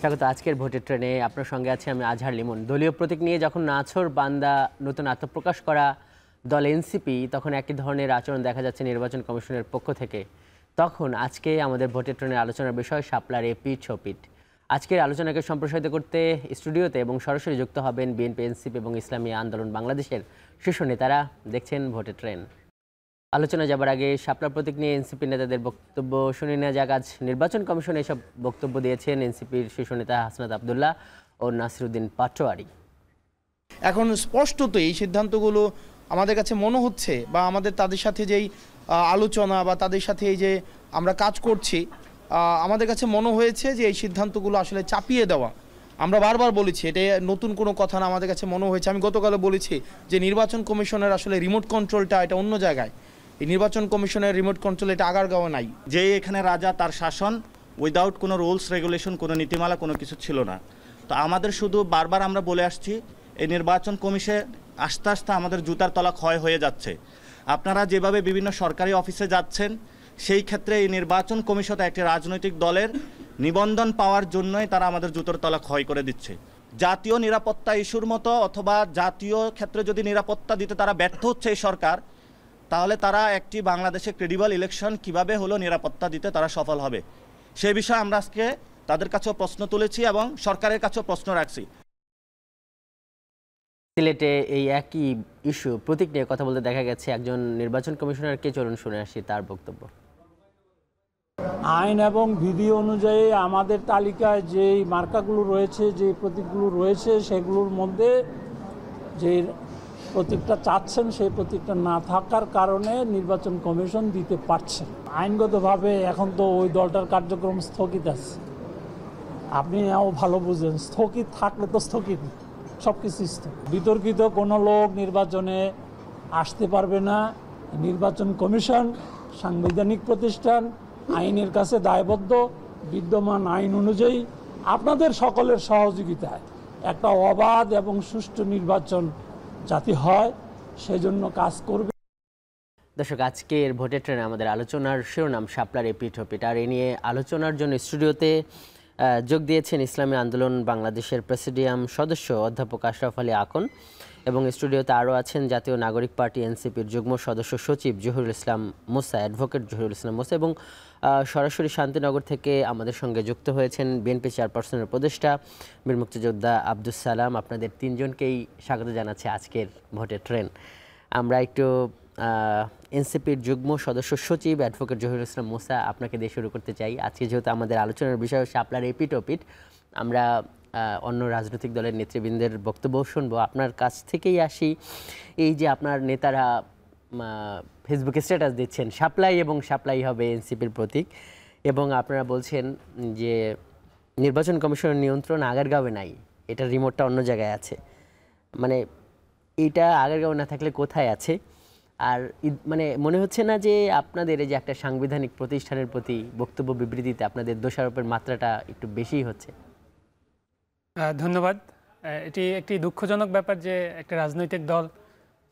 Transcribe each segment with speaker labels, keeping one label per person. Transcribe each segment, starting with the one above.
Speaker 1: স্বাগত আজকের ভোটের ট্রেনে। আপনার সঙ্গে আছে আমি আজহার লিমন। দলীয় প্রতীক নিয়ে যখন নাছোড় বান্দা নতুন আত্মপ্রকাশ করা দল এনসিপি, তখন একই ধরনের আচরণ দেখা যাচ্ছে নির্বাচন কমিশনের পক্ষ থেকে। তখন আজকে আমাদের ভোটের ট্রেনের আলোচনার বিষয় শাপলার এপিঠ ওপিঠ। আজকের আলোচনাকে সম্প্রসারিত করতে স্টুডিওতে এবং সরাসরি যুক্ত হবেন বিএনপি, এনসিপি এবং ইসলামী আন্দোলন বাংলাদেশের শীর্ষ নেতারা। দেখছেন ভোটের ট্রেন। আলোচনা যাবার আগে শাপলার প্রতীক নিয়ে এনসিপি নেতাদের বক্তব্য শুনে নেওয়া যাক। আজ নির্বাচন কমিশনে এসব বক্তব্য দিয়েছেন এনসিপির শীর্ষ নেতা হাসনাত আবদুল্লাহ ও নাসিরুদ্দিন পাটোয়ারি।
Speaker 2: এখন স্পষ্টত এই সিদ্ধান্তগুলো আমাদের কাছে মনে হচ্ছে, বা আমাদের তাদের সাথে যেই আলোচনা বা তাদের সাথে এই যে আমরা কাজ করছি, আমাদের কাছে মনে হয়েছে যে এই সিদ্ধান্তগুলো আসলে চাপিয়ে দেওয়া। আমরা বারবার বলেছি, এটা নতুন কোনো কথা না, আমাদের কাছে মনে হয়েছে। আমি গতকালে বলেছি যে নির্বাচন কমিশনের আসলে রিমোট কন্ট্রোলটা এটা অন্য জায়গায়। এই নির্বাচন কমিশনের রিমোট কন্ট্রোল এটা আগারগাঁওয়ে নাই।
Speaker 3: যে এখানে রাজা, তার শাসন উইদাউট কোনো রুলস রেগুলেশন, কোনো নীতিমালা, কোনো কিছু ছিল না। তো আমাদের শুধু বারবার আমরা বলে আসছি, এই নির্বাচন কমিশনে আস্তে আস্তে আমাদের জুতার তলা ক্ষয় হয়ে যাচ্ছে। আপনারা যেভাবে বিভিন্ন সরকারি অফিসে যাচ্ছেন, সেই ক্ষেত্রে এই নির্বাচন কমিশন একটি রাজনৈতিক দলের নিবন্ধন পাওয়ার জন্যই তারা আমাদের জুতোর তলা ক্ষয় করে দিচ্ছে। জাতীয় নিরাপত্তা ইস্যুর মতো অথবা জাতীয় ক্ষেত্রে যদি নিরাপত্তা দিতে তারা ব্যর্থ হচ্ছে এই সরকার, তাহলে তারা একটি বাংলাদেশে ক্রেডিবল ইলেকশন কিভাবে হলো নিরাপত্তা দিতে তারা সফল হবে, সে বিষয়ে আমরা আজকে তাদের কাছেও প্রশ্ন তুলেছি এবং সরকারের কাছেও প্রশ্ন রাখছি।
Speaker 1: সিলেটে এই একই ইস্যু প্রতীক নিয়ে কথা বলতে দেখা গেছে একজন নির্বাচন কমিশনারকে। চলুন শুনে আসি তার বক্তব্য।
Speaker 4: আইন এবং বিধি অনুযায়ী আমাদের তালিকায় যেই মার্কাগুলো রয়েছে, যে প্রতীকগুলো রয়েছে, সেগুলোর মধ্যে যে প্রতীকটা চাচ্ছেন সেই প্রতীকটা না থাকার কারণে নির্বাচন কমিশন দিতে পারছে। আইনগতভাবে এখন তো ওই দলটার কার্যক্রম স্থগিত আছে। আপনি ভালো বুঝেন, স্থগিত থাকলে তো স্থগিত, সব কিছু বিতর্কিত কোনো লোক নির্বাচনে আসতে পারবে না। নির্বাচন কমিশন সাংবিধানিক প্রতিষ্ঠান, আইনের কাছে দায়বদ্ধ। বিদ্যমান আইন অনুযায়ী আপনাদের সকলের সহযোগিতায় একটা অবাধ এবং সুষ্ঠু নির্বাচন যাতে হয় সেজন্য কাজ করবে।
Speaker 1: দর্শক, আজকের ভোটের ট্রেনে আমাদের আলোচনার শিরোনাম শাপলার এপিঠ ওপিঠ। আর এ নিয়ে আলোচনার জন্য স্টুডিওতে যোগ দিয়েছেন ইসলামী আন্দোলন বাংলাদেশের প্রেসিডিয়াম সদস্য অধ্যাপক আশরাফ আলী আকন, এবং স্টুডিওতে আরও আছেন জাতীয় নাগরিক পার্টি এনসিপির যুগ্ম সদস্য সচিব জহিরুল ইসলাম মুসা, অ্যাডভোকেট জহিরুল ইসলাম মুসা, এবং সরাসরি শান্তিনগর থেকে আমাদের সঙ্গে যুক্ত হয়েছেন বিএনপি চেয়ারপারসনের উপদেষ্টা বীর মুক্তিযোদ্ধা আব্দুস সালাম। আপনাদের তিনজনকেই স্বাগত জানাচ্ছি আজকের ভোটের ট্রেন। আমরা একটু এনসিপির যুগ্ম সদস্য সচিব অ্যাডভোকেট জহিরুল ইসলাম মুসা, আপনাকে দিয়ে শুরু করতে চাই। আজকে যেহেতু আমাদের আলোচনার বিষয় শাপলার এপিঠ ওপিঠ, আমরা অন্য রাজনৈতিক দলের নেতৃবৃন্দের বক্তব্য শুনবো। আপনার কাছ থেকেই আসি। এই যে আপনার নেতারা ফেসবুকে স্ট্যাটাস দিচ্ছেন শাপলাই এবং শাপলাই হবে এনসিপির প্রতীক, এবং আপনারা বলছেন যে নির্বাচন কমিশনের নিয়ন্ত্রণ আগারগাঁওয়ে নাই, এটা রিমোটটা অন্য জায়গায় আছে। মানে এইটা আগারগাঁও না থাকলে কোথায় আছে? আর মানে মনে হচ্ছে না যে আপনাদের এই যে একটা সাংবিধানিক প্রতিষ্ঠানের প্রতি বক্তব্য বিবৃতিতে আপনাদের দোষারোপের মাত্রাটা একটু বেশিই হচ্ছে?
Speaker 5: ধন্যবাদ। এটি একটি দুঃখজনক ব্যাপার যে একটা রাজনৈতিক দল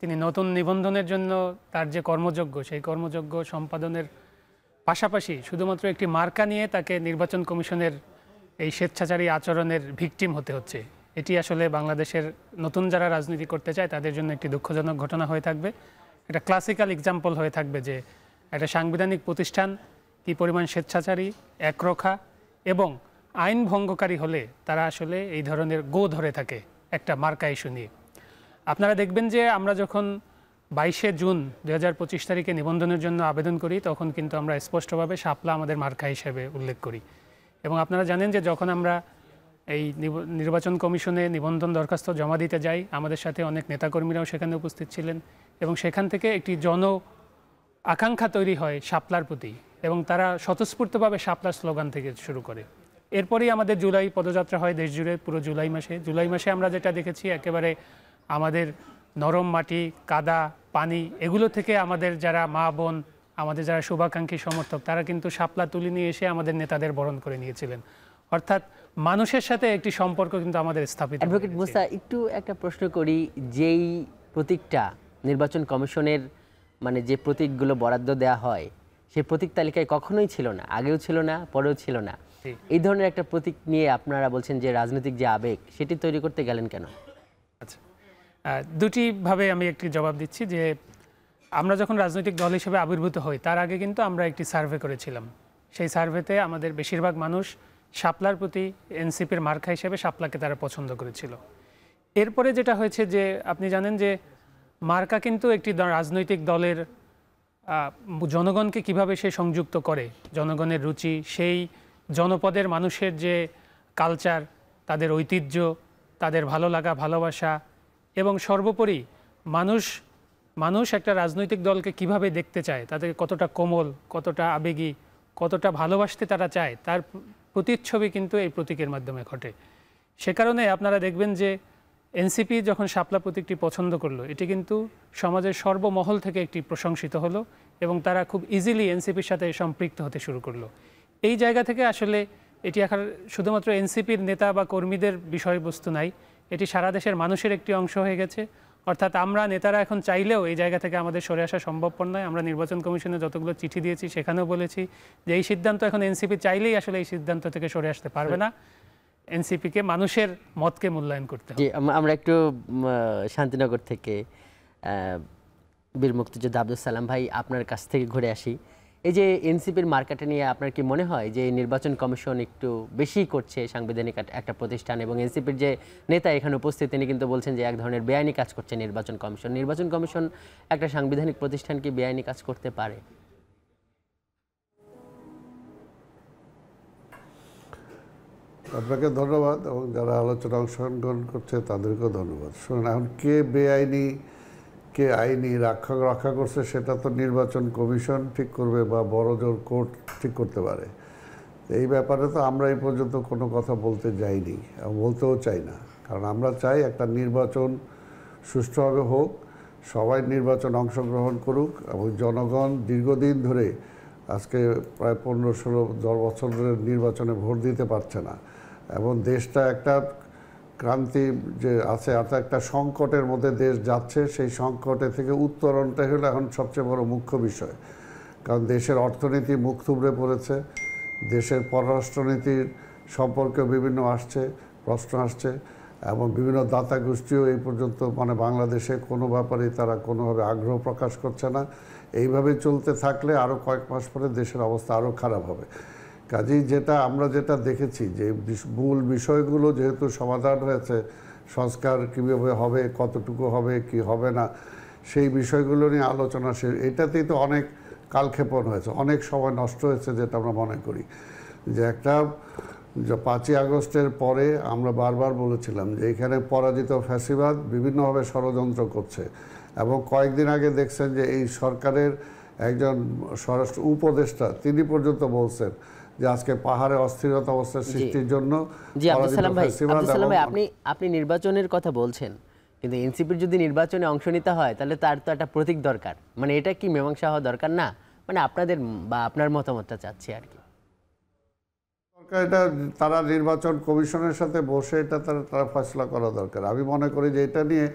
Speaker 5: তিনি নতুন নিবন্ধনের জন্য তার যে কর্মযোগ্য, সেই কর্মযোগ্য সম্পাদনের পাশাপাশি শুধুমাত্র একটি মার্কা নিয়ে তাকে নির্বাচন কমিশনের এই স্বেচ্ছাচারী আচরণের ভিকটিম হতে হচ্ছে। এটি আসলে বাংলাদেশের নতুন যারা রাজনীতি করতে চায় তাদের জন্য একটি দুঃখজনক ঘটনা হয়ে থাকবে। এটা ক্লাসিক্যাল এক্সাম্পল হয়ে থাকবে যে একটা সাংবিধানিক প্রতিষ্ঠান কী পরিমাণ স্বেচ্ছাচারী, একরোখা এবং আইন ভঙ্গকারী হলে তারা আসলে এই ধরনের গো ধরে থাকে একটা মার্কা ইস্যু নিয়ে। আপনারা দেখবেন যে আমরা যখন 22শে জুন 2025 তারিখে নিবন্ধনের জন্য আবেদন করি, তখন কিন্তু আমরা স্পষ্টভাবে শাপলা আমাদের মার্কা হিসেবে উল্লেখ করি। এবং আপনারা জানেন যে যখন আমরা এই নির্বাচন কমিশনে নিবন্ধন দরখাস্ত জমা দিতে যাই, আমাদের সাথে অনেক নেতাকর্মীরাও সেখানে উপস্থিত ছিলেন, এবং সেখান থেকে একটি জন আকাঙ্ক্ষা তৈরি হয় শাপলার প্রতি, এবং তারা স্বতঃস্ফূর্তভাবে শাপলার স্লোগান থেকে শুরু করে। এরপরেই আমাদের জুলাই পদযাত্রা হয় দেশ জুড়ে পুরো জুলাই মাসে। জুলাই মাসে আমরা যেটা দেখেছি, একেবারে আমাদের নরম মাটি, কাদা, পানি, এগুলো থেকে আমাদের যারা মা বোন, আমাদের যারা শুভাকাঙ্ক্ষী সমর্থক, তারা কিন্তু শাপলা তুলে নিয়ে এসে আমাদের নেতাদের বরণ করে নিয়েছিলেন। অর্থাৎ মানুষের সাথে একটি সম্পর্ক কিন্তু আমাদের স্থাপিত।
Speaker 1: অ্যাডভোকেট মুসা, একটু একটা প্রশ্ন করি। যেই প্রতীকটা নির্বাচন কমিশনের মানে যে প্রতীকগুলো বরাদ্দ দেওয়া হয়, সেই প্রতীক তালিকায় কখনোই ছিল না, আগেও ছিল না, পরেও ছিল না।
Speaker 5: জি।
Speaker 1: এই ধরনের একটা প্রতীক নিয়ে আপনারা বলছেন যে রাজনৈতিক যে আবেগ সেটি তৈরি করতে গেলেন কেন?
Speaker 5: আচ্ছা, দুটি ভাবে আমি একটি জবাব দিচ্ছি যে আমরা যখন রাজনৈতিক দল হিসেবে আবির্ভূত হই তার আগে কিন্তু আমরা একটি সার্ভে করেছিলাম। সেই সার্ভেতে আমাদের বেশিরভাগ মানুষ শাপলার প্রতি এনসিপির মার্কা হিসেবে শাপলাকে তারা পছন্দ করেছিল। এরপরে যেটা হয়েছে যে আপনি জানেন যে মার্কা কিন্তু একটি রাজনৈতিক দলের জনগণকে কিভাবে সে সংযুক্ত করে, জনগণের রুচি, সেই জনপদের মানুষের যে কালচার, তাদের ঐতিহ্য, তাদের ভালো লাগা ভালোবাসা এবং সর্বোপরি মানুষ একটা রাজনৈতিক দলকে কিভাবে দেখতে চায়, তাদের কতটা কোমল, কতটা আবেগী, কতটা ভালোবাসতে তারা চায়, তার প্রতিচ্ছবি কিন্তু এই প্রতীকের মাধ্যমে ঘটে। সে কারণে আপনারা দেখবেন যে এনসিপি যখন শাপলা প্রতীকটি পছন্দ করলো, এটি কিন্তু সমাজের সর্বমহল থেকে একটি প্রশংসিত হলো এবং তারা খুব ইজিলি এনসিপির সাথে সম্পৃক্ত হতে শুরু করলো। এই জায়গা থেকে আসলে এটি এখন শুধুমাত্র এনসিপির নেতা বা কর্মীদের বিষয়বস্তু নাই, এটি সারা দেশের মানুষের একটি অংশ হয়ে গেছে। অর্থাৎ আমরা নেতারা এখন চাইলেও এই জায়গা থেকে আমাদের সরে আসা সম্ভবপর নয়। আমরা নির্বাচন কমিশনে যতগুলো চিঠি দিয়েছি সেখানেও বলেছি যে এই সিদ্ধান্ত এখন এনসিপি চাইলেই আসলে এই সিদ্ধান্ত থেকে সরে আসতে পারবে না। এনসিপিকে মানুষের মতকে মূল্যায়ন করতে হবে।
Speaker 1: জি, আমরা একটু শান্তিনগর থেকে বীর মুক্তিযোদ্ধা আব্দুল সালাম ভাই আপনার কাছ থেকে ঘুরে আসি। এই যে এনসিপির মার্কাটা নিয়ে আপনার কি মনে হয় যে নির্বাচন কমিশন একটু বেশি করছে সাংবিধানিক একটা প্রতিষ্ঠান, এবং এনসিপির যে নেতা এখানে উপস্থিত তিনি কিন্তু বলছেন যে এক ধরনের বেআইনি কাজ করছে নির্বাচন কমিশন। নির্বাচন কমিশন একটা সাংবিধানিক প্রতিষ্ঠান কি বেআইনি কাজ করতে পারে?
Speaker 6: আপনাকে ধন্যবাদ এবং যারা আলোচনা অংশগ্রহণ করছে তাদেরকেও ধন্যবাদ। শুনুন, এখন কে বেআইনি কে আইনি রক্ষা করছে সেটা তো নির্বাচন কমিশন ঠিক করবে বা বড় জোর কোর্ট ঠিক করতে পারে। এই ব্যাপারে তো আমরা এই পর্যন্ত কোনো কথা বলতে যাইনি এবং বলতেও চাই না, কারণ আমরা চাই একটা নির্বাচন সুষ্ঠুভাবে হোক, সবাই নির্বাচন অংশগ্রহণ করুক এবং জনগণ দীর্ঘদিন ধরে আজকে প্রায় 15-16 বছর ধরে নির্বাচনে ভোট দিতে পারছে না এবং দেশটা একটা ক্রান্তি যে আছে, অর্থাৎ একটা সংকটের মধ্যে দেশ যাচ্ছে। সেই সংকটে থেকে উত্তরণটাই হলো এখন সবচেয়ে বড় মুখ্য বিষয়, কারণ দেশের অর্থনীতি মুখ থুবড়ে পড়েছে, দেশের পররাষ্ট্রনীতির সম্পর্কে বিভিন্ন প্রশ্ন আসছে এবং বিভিন্ন দাতা গোষ্ঠীও এই পর্যন্ত বাংলাদেশে কোনো ব্যাপারেই তারা কোনোভাবে আগ্রহ প্রকাশ করছে না। এইভাবে চলতে থাকলে আরও কয়েক মাস পরে দেশের অবস্থা আরও খারাপ হবে। কাজেই আমরা যেটা দেখেছি যে মূল বিষয়গুলো যেহেতু সমাধান হয়েছে, সংস্কার কীভাবে হবে, কতটুকু হবে, কি হবে না, সেই বিষয়গুলো নিয়ে আলোচনা এটাতেই তো অনেক কালক্ষেপণ হয়েছে, অনেক সময় নষ্ট হয়েছে, যেটা আমরা মনে করি যে 5ই আগস্টের পরে আমরা বারবার বলেছিলাম যে এখানে পরাজিত ফ্যাসিবাদ বিভিন্নভাবে ষড়যন্ত্র করছে এবং কয়েকদিন আগে দেখছেন যে এই সরকারের একজন স্বরাষ্ট্র উপদেষ্টা তিনি পর্যন্ত বলছেন যে আজকে পাহাড়ে অস্থিরতা অবস্থার সৃষ্টির জন্য
Speaker 1: আপনি নির্বাচনের কথা বলছেন, কিন্তু এনসিপির যদি নির্বাচনে অংশ নিতে হয় তাহলে তার তো একটা প্রতীক দরকার। এটা কি মীমাংসা হওয়া দরকার না? আপনাদের বা আপনার মতামতটা চাচ্ছি আর কি।
Speaker 6: এটা তারা নির্বাচন কমিশনের সাথে বসে এটা তারা ফয়সলা করা দরকার। আমি মনে করি যে এটা নিয়ে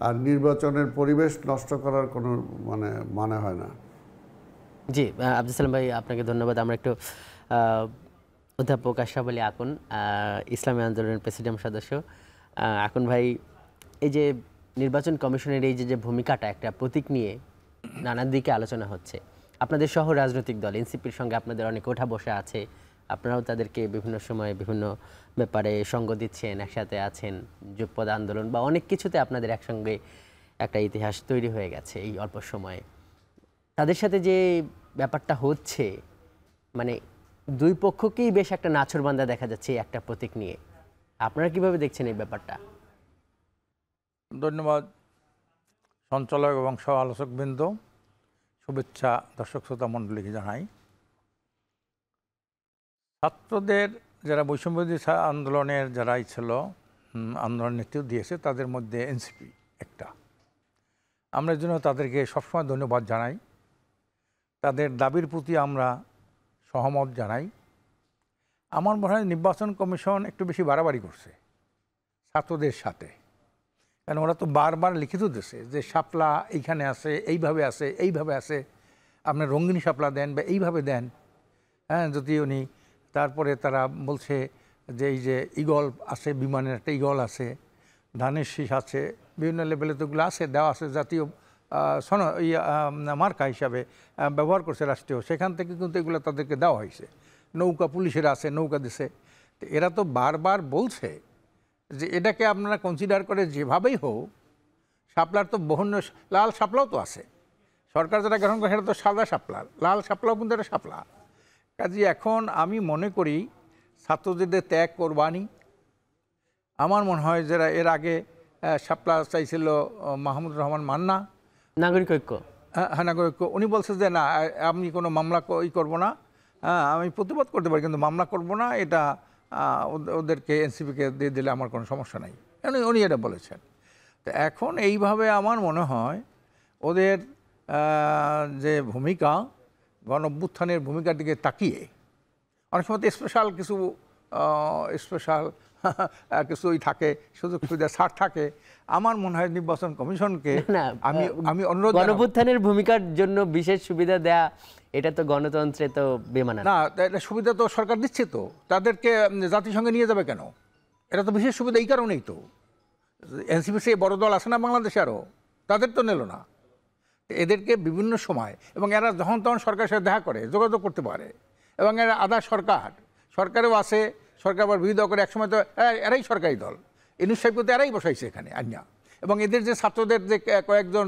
Speaker 6: আর নির্বাচনের পরিবেশ নষ্ট করার কোনো মানে হয় না।
Speaker 1: জি, আব্দুল সালাম ভাই আপনাকে ধন্যবাদ। আমরা একটু অধ্যাপক আশরাফ আলী আকুন, ইসলামী আন্দোলনের প্রেসিডিয়াম সদস্য। আকুন ভাই, এই যে নির্বাচন কমিশনের এই যে ভূমিকাটা একটা প্রতীক নিয়ে নানান দিকে আলোচনা হচ্ছে, আপনাদের সহ রাজনৈতিক দল এনসিপির সঙ্গে আপনাদের অনেক ওঠা বসা আছে, আপনারাও তাদেরকে বিভিন্ন সময় বিভিন্ন ব্যাপারে সঙ্গ দিচ্ছেন, একসাথে আছেন, যুগপৎ আন্দোলন বা অনেক কিছুতে আপনাদের একসঙ্গে একটা ইতিহাস তৈরি হয়ে গেছে এই অল্প সময়ে। তাদের সাথে যে ব্যাপারটা হচ্ছে দুই পক্ষকেই বেশ একটা নাছোড়বান্দা দেখা যাচ্ছে একটা প্রতীক নিয়ে। আপনারা কিভাবে দেখছেন এই ব্যাপারটা?
Speaker 7: ধন্যবাদ সঞ্চালক এবং সহ আলোচকবৃন্দ, শুভেচ্ছা দর্শক শ্রোতা মণ্ডলীকে জানাই। ছাত্রদের যারা বৈষম্যবিরোধী আন্দোলনের যারাই ছিল, আন্দোলন নেতৃত্ব দিয়েছে, তাদের মধ্যে এনসিপি একটা। আমরা এর জন্য তাদেরকে সবসময় ধন্যবাদ জানাই। তাদের দাবির প্রতি আমরা সহমত জানাই। আমার মনে হয় নির্বাচন কমিশন একটু বেশি বাড়াবাড়ি করছে ছাত্রদের সাথে, কারণ ওরা তো বারবার লিখিত দিয়েছে যে শাপলা এইখানে আছে, এইভাবে আছে, এইভাবে আছে, আপনার রঙিন শাপলা দেন বা এইভাবে দেন। হ্যাঁ, যদি উনি তারপরে তারা বলছে যে এই যে ঈগল আছে, বিমানের একটা ঈগল আছে, ধানের শীষ আছে, বিভিন্ন লেভেলে তো এগুলো আছে, দেওয়া আছে, জাতীয় মার্কা হিসাবে ব্যবহার করছে রাষ্ট্রীয়, সেখান থেকে কিন্তু এগুলো তাদেরকে দেওয়া হয়েছে। নৌকা পুলিশের আছে, নৌকা দিছে। এরা তো বারবার বলছে যে এটাকে আপনারা কনসিডার করে যেভাবেই হোক, শাপলার তো বহুন্য লাল শাপলাও তো আছে, সরকার যেটা গ্রহণ করে সেটা তো সাদা শাপলা, লাল শাপলাও কিন্তু একটা শাপলা। কাজে এখন আমি মনে করি ছাত্রদের ত্যাগ কোরবানি, আমার মনে হয় যারা এর আগে শাপলা চাইছিল মাহমুদুর রহমান মান্না,
Speaker 1: নাগরিক ঐক্য,
Speaker 7: হ্যাঁ নাগরিক, উনি বলছে যে না আমি কোনো মামলা করব না, আমি প্রতিবাদ করতে পারি কিন্তু মামলা করব না, এটা ওদেরকে এনসিপিকে দিয়ে দিলে আমার কোনো সমস্যা নাই, উনি এটা বলেছেন। তো এখন এইভাবে আমার মনে হয় ওদের যে ভূমিকা, গণ-অভ্যুত্থানের ভূমিকার দিকে তাকিয়ে অনেক সময় স্পেশাল কিছু কিছুই থাকে, সুযোগ সুবিধা ছাড় থাকে। আমার মনে হয় নির্বাচন কমিশনকে আমি অনুরোধ,
Speaker 1: গণ-অভ্যুত্থানের ভূমিকার জন্য বিশেষ সুবিধা দেয়া, এটা তো গণতন্ত্রে তো বেমানান
Speaker 7: না। এটা সুবিধা তো সরকার দিচ্ছে, তো তাদেরকে জাতিসংঘে নিয়ে যাবে কেন? এটা তো বিশেষ সুবিধা এই কারণেই তো। এনসিপি সে বড় দল আছে না বাংলাদেশে, আরও তাদের তো নিল না। এদেরকে বিভিন্ন সময়, এবং এরা যখন তখন সরকারের সাথে দেখা করে, যোগাযোগ করতে পারে, এবং এরা আধা সরকারেও আছে, সরকার আবার বিরোধিতা করে। একসময় তো এরাই সরকারি দল, ইউনূস সাহেবকে তো এরাই বসাইছে এখানে আন্যা। এবং এদের যে ছাত্রদের যে কয়েকজন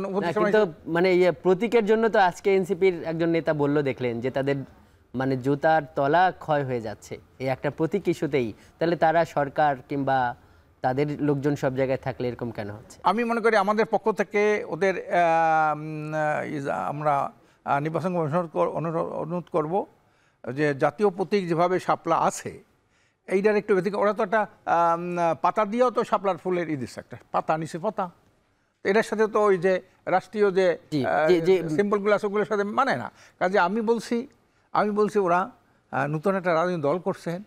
Speaker 1: মানে প্রতীকের জন্য তো আজকে এনসিপির একজন নেতা বলল, দেখলেন যে তাদের মানে জুতার তলা ক্ষয় হয়ে যাচ্ছে এই একটা প্রতীক ইস্যুতেই, তাহলে তারা সরকার কিংবা তাদের লোকজন সব জায়গায় থাকলে এরকম কেন হচ্ছে?
Speaker 7: আমি মনে করি আমাদের পক্ষ থেকে ওদের আমরা নির্বাচন কমিশন অনুরোধ করব যে জাতীয় প্রতীক যেভাবে শাপলা আছে এইটার একটু ব্যতিক্রম। ওরা তো একটা পাতা দিয়েও তো শাপলার ফুলের দিচ্ছে, একটা পাতা নিচে পাতা, এটার সাথে তো ওই যে রাষ্ট্রীয় যে সিম্বলগুলো আছে ওগুলোর সাথে মানে না। কাজে আমি বলছি ওরা নতুন একটা রাজনৈতিক দল করছেন,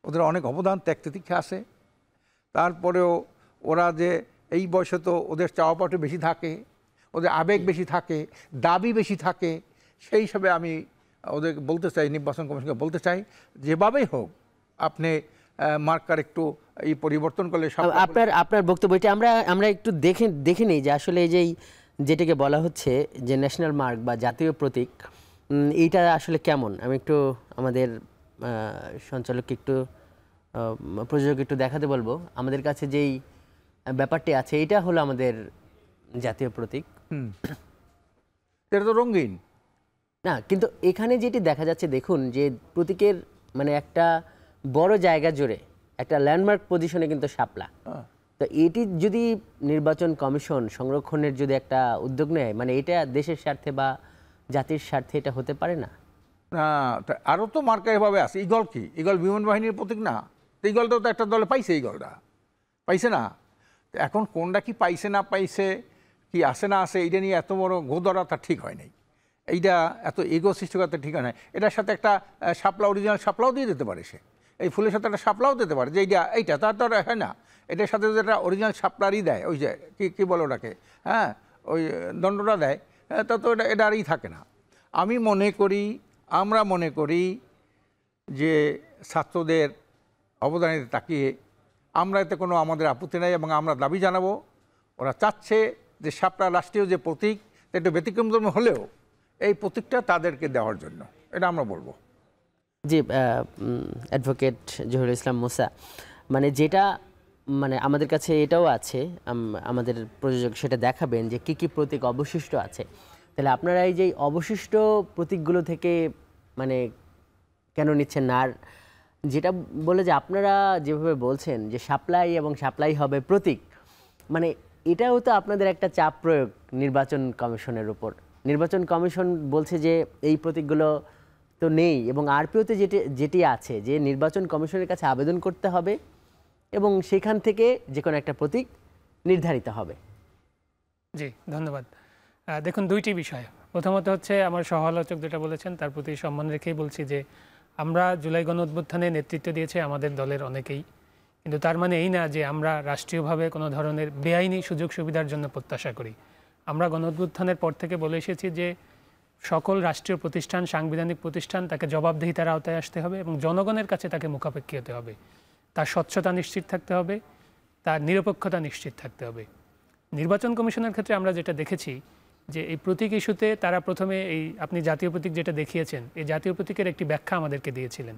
Speaker 7: ওদের অনেক অবদান ত্যাগ তিতিক্ষা আছে, তারপরেও ওরা যে এই বয়সে তো ওদের চাওয়া পাওয়া বেশি থাকে, ওদের আবেগ বেশি থাকে, দাবি বেশি থাকে। সেই হিসাবে আমি ওদের বলতে চাই, নির্বাচন কমিশনকে বলতে চাই, যেভাবেই হোক আপনি মার্কার একটু এই পরিবর্তন করলে।
Speaker 1: আপনার বক্তব্যটি আমরা একটু দেখে নিই যে আসলে এই যেটাকে বলা হচ্ছে যে ন্যাশনাল মার্ক বা জাতীয় প্রতীক, এইটা আসলে কেমন। আমি একটু আমাদের সঞ্চালককে একটু প্রযোজক একটু দেখাতে বলবো। আমাদের কাছে যেই ব্যাপারটি আছে, এটা হলো আমাদের জাতীয় প্রতীক।
Speaker 7: এটা তো রঙিন
Speaker 1: না, কিন্তু এখানে যেটি দেখা যাচ্ছে, দেখুন যে প্রতীকের মানে একটা বড় জায়গা জুড়ে একটা ল্যান্ডমার্ক পজিশনে কিন্তু শাপলা। তো এটি যদি নির্বাচন কমিশন সংরক্ষণের যদি একটা উদ্যোগ নেয়, মানে এটা দেশের স্বার্থে বা জাতির স্বার্থে এটা হতে পারে না?
Speaker 7: আরও তো মার্কা এভাবে আছে। ঈগল কি? ঈগল বিমান বাহিনীর প্রতীক না? ঈগলটা তো একটা দলে পাইছে, ঈগলটা পাইছে না? এখন কোনটা কি পাইছে না পাইছে, কি আসে না আসে, এইটা নিয়ে এত বড় গোদরা তার ঠিক হয় নাই। এইটা এত ইগো সৃষ্টি করতে ঠিক হয় না। এটার সাথে একটা শাপলা, অরিজিনাল শাপলাও দিয়ে দিতে পারে, সে এই ফুলের সাথে একটা শাপলাও দিতে পারে, যে এইটা তার তো হয় না। এটার সাথে যদি একটা অরিজিনাল শাপলারই দেয়, ওই যে কী বলে ওটাকে, হ্যাঁ ওই দণ্ডটা দেয়, তা তো এটা আরই থাকে না। আমরা মনে করি যে ছাত্রদের অবদানের তাকিয়ে আমরা এতে কোনো আমাদের আপত্তি নাই, এবং আমরা দাবি জানাবো, ওরা চাচ্ছে যে শাপলা রাষ্ট্রীয় যে প্রতীক, একটু ব্যতিক্রমধর্মী হলেও এই প্রতীকটা তাদেরকে দেওয়ার জন্য, এটা আমরা বলবো।
Speaker 1: জি, অ্যাডভোকেট জহিরুল ইসলাম মুসা, মানে যেটা মানে আমাদের কাছে এটাও আছে, আমাদের প্রযোজক সেটা দেখাবেন যে কি কি প্রতীক অবশিষ্ট আছে। তাহলে আপনারা এই যে অবশিষ্ট প্রতীকগুলো থেকে মানে কেন নিচ্ছেন না? আর যেটা বলে যে আপনারা যেভাবে বলছেন যে সাপ্লাই এবং সাপ্লাই হবে প্রতীক, মানে এটাও তো আপনাদের একটা চাপ প্রয়োগ নির্বাচন কমিশনের উপর। নির্বাচন কমিশন বলছে যে এই প্রতীকগুলো তো নেই, এবং আরপিওতে যেটি আছে যে নির্বাচন কমিশনের কাছে আবেদন করতে হবে এবং সেখান থেকে যে কোনো একটা প্রতীক নির্ধারিত হবে।
Speaker 5: জি, ধন্যবাদ। দেখুন, দুইটি বিষয়। প্রথমত হচ্ছে আমার সহ-আলোচক যেটা বলেছেন তার প্রতি সম্মান রেখেই বলছি যে আমরা জুলাই গণ-অভ্যুত্থানে নেতৃত্ব দিয়েছে আমাদের দলের অনেকেই, কিন্তু তার মানে এই না যে আমরা রাষ্ট্রীয়ভাবে কোনো ধরনের বেআইনি সুযোগ সুবিধার জন্য প্রত্যাশা করি। আমরা গণ-অভ্যুত্থানের পর থেকে বলে এসেছি যে সকল রাষ্ট্রীয় প্রতিষ্ঠান, সাংবিধানিক প্রতিষ্ঠান তাকে জবাবদিহিতার আওতায় আসতে হবে এবং জনগণের কাছে তাকে মুখাপেক্ষী হতে হবে। তার স্বচ্ছতা নিশ্চিত থাকতে হবে, তার নিরপেক্ষতা নিশ্চিত থাকতে হবে। নির্বাচন কমিশনের ক্ষেত্রে আমরা যেটা দেখেছি যে এই প্রতীক ইস্যুতে তারা প্রথমে এই আপনি জাতীয় প্রতীক যেটা দেখিয়েছেন, এই জাতীয় প্রতীকের একটি ব্যাখ্যা আমাদেরকে দিয়েছিলেন।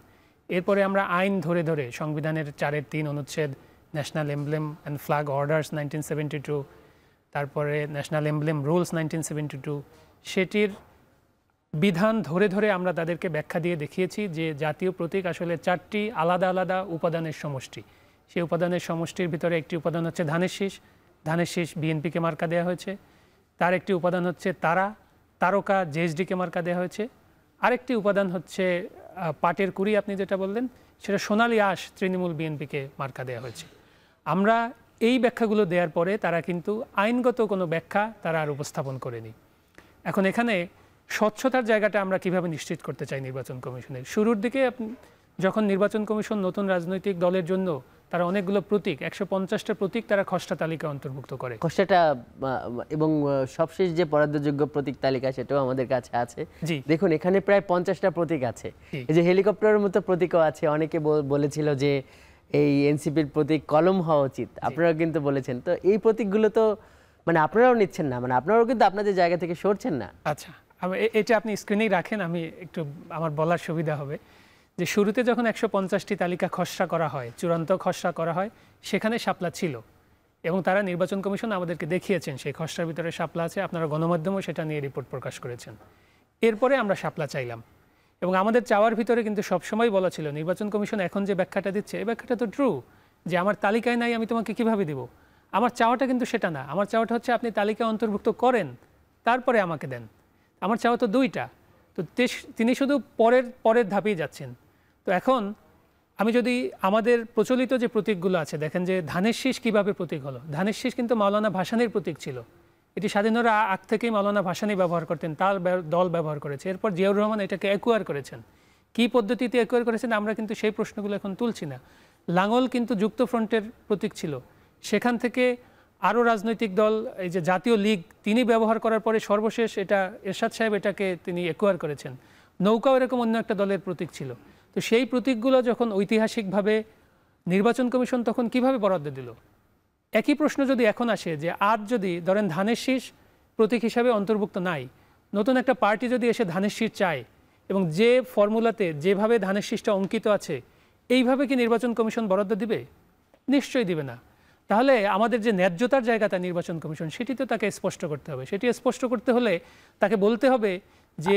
Speaker 5: এরপরে আমরা আইন ধরে ধরে সংবিধানের 4-3 অনুচ্ছেদ, national emblem and flag orders 1972, তারপরে ন্যাশনাল এমব্লেম রুলস 1972, সেটির বিধান ধরে ধরে আমরা তাদেরকে ব্যাখ্যা দিয়ে দেখিয়েছি যে জাতীয় প্রতীক আসলে 4টি আলাদা আলাদা উপাদানের সমষ্টি। সেই উপাদানের সমষ্টির ভিতরে একটি উপাদান হচ্ছে ধানের শীষ, ধানের শীষ বিএনপিকে মার্কা দেওয়া হয়েছে। তার একটি উপাদান হচ্ছে তারা, তারকা জেএসডিকে মার্কা দেওয়া হয়েছে। আরেকটি উপাদান হচ্ছে পাটের কুড়ি, আপনি যেটা বললেন সেটা সোনালী আঁশ, তৃণমূল বিএনপিকে মার্কা দেওয়া হয়েছে। আমরা এই ব্যাখ্যাগুলো দেওয়ার পরে তারা কিন্তু আইনগত কোনো ব্যাখ্যা তারা আর উপস্থাপন করেনি। এখন এখানে স্বচ্ছতার জায়গাটা আমরা কিভাবে নিশ্চিত করতে চাই নির্বাচন কমিশনের? শুরুর দিকে যখন নির্বাচন কমিশন নতুন রাজনৈতিক দলের জন্য তারা অনেকগুলো প্রতীক, 150টা প্রতীক তারা খসড়া তালিকায় অন্তর্ভুক্ত করে।
Speaker 1: খসড়াটা এবং সবশেষ যে বরাদ্দযোগ্য প্রতীক তালিকা সেটাও আমাদের কাছে আছে। দেখুন এখানে প্রায় 50টা প্রতীক আছে। এই যে হেলিকপ্টারের মতো প্রতীকও আছে। অনেকে বলেছিল যে এই এনসিপির প্রতীক কলম হওয়া উচিত, আপনারাও কিন্তু বলেছেন। তো এই প্রতীকগুলো তো মানে আপনারাও নিচ্ছেন না, মানে আপনারাও কিন্তু আপনাদের জায়গা থেকে সরছেন না।
Speaker 5: আচ্ছা, এটা আপনি স্ক্রিনেই রাখেন, আমি একটু আমার বলার সুবিধা হবে যে শুরুতে যখন 150টি তালিকা খসড়া করা হয়, চূড়ান্ত খসড়া করা হয়, সেখানে শাপলা ছিল এবং তারা নির্বাচন কমিশন আমাদেরকে দেখিয়েছেন সেই খসড়ার ভিতরে শাপলা আছে। আপনারা গণমাধ্যমেও সেটা নিয়ে রিপোর্ট প্রকাশ করেছেন। এরপরে আমরা শাপলা চাইলাম এবং আমাদের চাওয়ার ভিতরে কিন্তু সবসময় বলা ছিল নির্বাচন কমিশন এখন যে ব্যাখ্যাটা দিচ্ছে এই ব্যাখ্যাটা তো ট্রু, যে আমার তালিকায় নাই আমি তোমাকে কিভাবে দিব। আমার চাওয়াটা কিন্তু সেটা না। আমার চাওয়াটা হচ্ছে আপনি তালিকা অন্তর্ভুক্ত করেন তারপরে আমাকে দেন। আমার চাওয়া তো দুইটা। তো তিনি শুধু পরের ধাপেই যাচ্ছেন। তো এখন আমি যদি আমাদের প্রচলিত যে প্রতীকগুলো আছে, দেখেন যে ধানের শীষ কীভাবে প্রতীক হলো। ধানের শীষ কিন্তু মাওলানা ভাসানীর প্রতীক ছিল। এটি স্বাধীনতার আগ থেকেই মাওলানা ভাসানী ব্যবহার করতেন, তার দল ব্যবহার করেছে। এরপর জিয়াউর রহমান এটাকে অ্যাকোয়ার করেছেন। কী পদ্ধতিতে অ্যাকোয়ার করেছেন আমরা কিন্তু সেই প্রশ্নগুলো এখন তুলছি না। লাঙ্গল কিন্তু যুক্তফ্রন্টের প্রতীক ছিল, সেখান থেকে আরও রাজনৈতিক দল, এই যে জাতীয় লীগ, তিনি ব্যবহার করার পরে সর্বশেষ এটা এরশাদ সাহেব এটাকে তিনি অ্যাকোয়ার করেছেন। নৌকাও এরকম অন্য একটা দলের প্রতীক ছিল। তো সেই প্রতীকগুলো যখন ঐতিহাসিকভাবে নির্বাচন কমিশন তখন কিভাবে বরাদ্দ দিল? একই প্রশ্ন যদি এখন আসে যে আজ যদি ধরেন ধানের শীষ প্রতীক হিসাবে অন্তর্ভুক্ত নাই, নতুন একটা পার্টি যদি এসে ধানের শীষ চায় এবং যে ফর্মুলাতে যেভাবে ধানের শীষটা অঙ্কিত আছে এইভাবে কি নির্বাচন কমিশন বরাদ্দ দিবে? নিশ্চয়ই দিবে না। তাহলে আমাদের যে ন্যায্যতার জায়গাটা নির্বাচন কমিশন, সেটি তো তাকে স্পষ্ট করতে হবে। সেটি স্পষ্ট করতে হলে তাকে বলতে হবে যে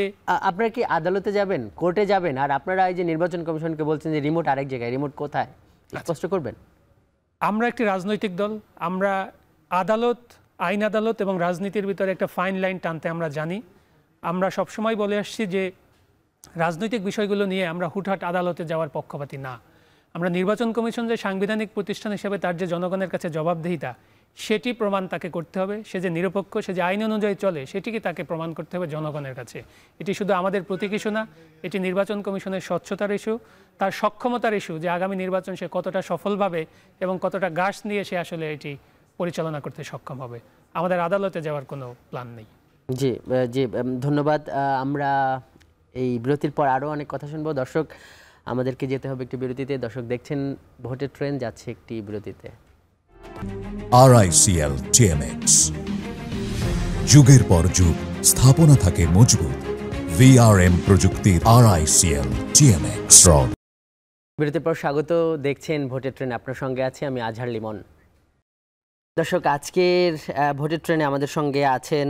Speaker 1: আপনারা কি আদালতে যাবেন, কোর্টে যাবেন, আর আপনারা এই যে নির্বাচন কমিশনকে বলছেন যে রিমোট আরেক জায়গায়, রিমোট কোথায় স্পষ্ট করবেন?
Speaker 5: আমরা একটি রাজনৈতিক দল, আমরা আদালত, আইন আদালত এবং রাজনীতির ভিতরে একটা ফাইন লাইন টানতে আমরা জানি। আমরা সবসময় বলে আসছি যে রাজনৈতিক বিষয়গুলো নিয়ে আমরা হুটহাট আদালতে যাওয়ার পক্ষপাতী না। আমরা নির্বাচন কমিশন যে সাংবিধানিক প্রতিষ্ঠান হিসেবে তার যে জনগণের কাছে জবাবদিহিতা, সেটি প্রমাণ তাকে করতে হবে। সে যে নিরপেক্ষ, সে যে আইন অনুযায়ী চলে, সেটিকে তাকে প্রমাণ করতে হবে জনগণের কাছে। এটি শুধু আমাদের প্রতীক ইস্যু না, এটি নির্বাচন কমিশনের স্বচ্ছতার ইস্যু, তার সক্ষমতার ইস্যু, যে আগামী নির্বাচন সে কতটা সফলভাবে এবং কতটা গাছ নিয়ে সে আসলে এটি পরিচালনা করতে সক্ষম হবে। আমাদের আদালতে যাওয়ার কোনো প্ল্যান নেই।
Speaker 1: জি জি, ধন্যবাদ। আমরা এই বিরতির পর আরও অনেক কথা শুনবো। দর্শক, আমাদেরকে যেতে হবে একটি বিরতিতে। দর্শক দেখছেন ভোটের ট্রেন যাচ্ছে একটি বিরতিতে।
Speaker 8: RICL TMX, যুগের পর যুগ স্থাপনা থাকে মজবুত। VRM প্রযুক্তির RICL TMX রড।
Speaker 1: বিরতির পর স্বাগত, দেখছেন ভোটের ট্রেন, আপনার সঙ্গে আছি আমি আজহার লিমন। দর্শক, আজকের ভোটের ট্রেনে আমাদের সঙ্গে আছেন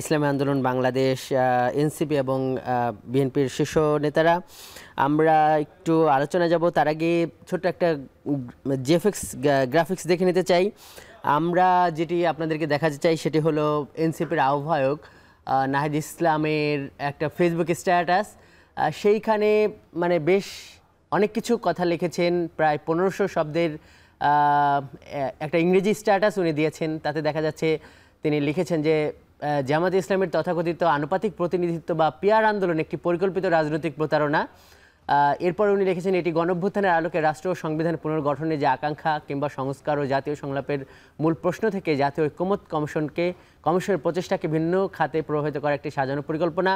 Speaker 1: ইসলামী আন্দোলন বাংলাদেশ, এনসিপি এবং বিএনপির শীর্ষ নেতারা। আমরা একটু আলোচনা যাব, তার আগে ছোট্ট একটা জিএফএক্স গ্রাফিক্স দেখে নিতে চাই। আমরা যেটি আপনাদেরকে দেখাতে চাই সেটি হলো এনসিপির আহ্বায়ক নাহিদ ইসলামের একটা ফেসবুক স্ট্যাটাস। সেইখানে মানে বেশ অনেক কিছু কথা লিখেছেন, প্রায় 1500 শব্দের একটা ইংরেজি স্ট্যাটাস উনি দিয়েছেন। তাতে দেখা যাচ্ছে তিনি লিখেছেন যে জামায়াতে ইসলামের তথাকথিত আনুপাতিক প্রতিনিধিত্ব বা পিয়ার আন্দোলন একটি পরিকল্পিত রাজনৈতিক প্রতারণা। এরপর উনি লিখেছেন, এটি গণঅভ্যুত্থানের আলোকে রাষ্ট্র ও সংবিধান পুনর্গঠনের যে আকাঙ্ক্ষা কিংবা সংস্কার ও জাতীয় সংলাপের মূল প্রশ্ন থেকে জাতীয় ঐক্যমত কমিশনের প্রচেষ্টাকে ভিন্ন খাতে প্রভাবিত করা একটি সাজানো পরিকল্পনা।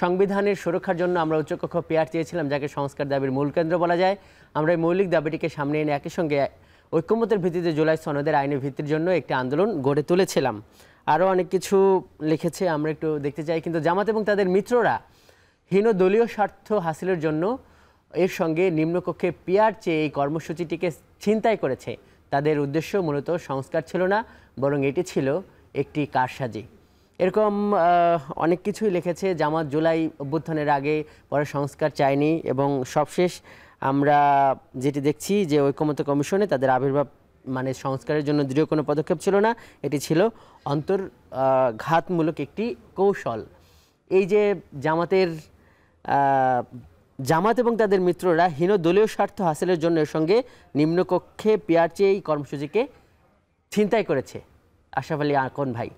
Speaker 1: সংবিধানের সুরক্ষার জন্য আমরা উচ্চকক্ষ পিআর চেয়েছিলাম, যাকে সংস্কার দাবির মূল কেন্দ্র বলা যায়। আমরা এই মৌলিক দাবিটিকে সামনে এনে একই সঙ্গে ঐক্যমতের ভিত্তিতে জুলাই সনদের আইনের ভিত্তির জন্য একটি আন্দোলন গড়ে তুলেছিলাম। আরও অনেক কিছু লিখেছে, আমরা একটু দেখতে চাই। কিন্তু জামাত এবং তাদের মিত্ররা হীন দলীয় স্বার্থ হাসিলের জন্য এর সঙ্গে নিম্নকক্ষে পিআর চেয়ে এই কর্মসূচিটিকে ছিনতাই করেছে। তাদের উদ্দেশ্য মূলত সংস্কার ছিল না, বরং এটি ছিল একটি কারসাজি। এরকম অনেক কিছুই লিখেছে। জামাত জুলাই অভ্যুত্থানের আগে পরে সংস্কার চায়নি, এবং সবশেষ আমরা যেটি দেখছি যে ঐকমত্য কমিশনে তাদের আবির্ভাব মানে সংস্কারের জন্য দৃঢ় কোনো পদক্ষেপ ছিল না, এটি ছিল অন্তর্ঘাতমূলক একটি কৌশল। এই যে জামাত এবং তাদের মিত্ররা হীন দলীয় স্বার্থ হাসিলের জন্য এর সঙ্গে নিম্নকক্ষে পিআর চেয়ে এই কর্মসূচিকে ছিনতাই করেছে। আশরাফ আলী আকন ভাই,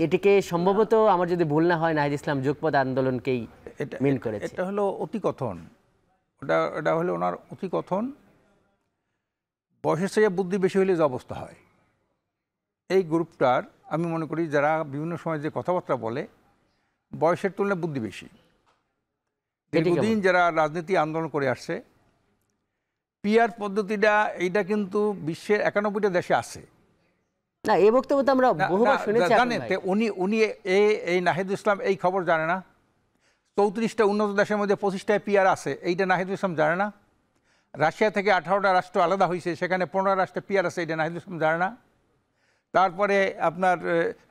Speaker 1: এটিকে সম্ভবত আমার যদি ভুল না হয় নাহিদ ইসলাম যুগপৎ আন্দোলনকেই মিন করেছে।
Speaker 7: এটা হলো অতিকথন, এটা হলো ওনার অতিকথন। বয়সের চেয়ে বুদ্ধি বেশি হলে যে অবস্থা হয়, এই গ্রুপটার আমি মনে করি যারা বিভিন্ন সময় যে কথাবার্তা বলে বয়সের তুলনায় বুদ্ধি বেশি। দীর্ঘদিন যারা রাজনীতি আন্দোলন করে আসছে, পিআর পদ্ধতিটা এইটা কিন্তু বিশ্বের 91টা দেশে আছে।
Speaker 1: না, এই বক্তব্য তো আমরা বহুবার শুনেছি।
Speaker 7: জানেন উনি এই নাহিদুল ইসলাম এই খবর জানে না। 34টা উন্নত দেশের মধ্যে 25টায় পিআর আছে, এইটা নাহিদুল ইসলাম জানে না। রাশিয়া থেকে 18টা রাষ্ট্র আলাদা হয়েছে, সেখানে 15 রাষ্ট্রে পিআর আছে, এইটা নাহিদুল ইসলাম জানে না। তারপরে আপনার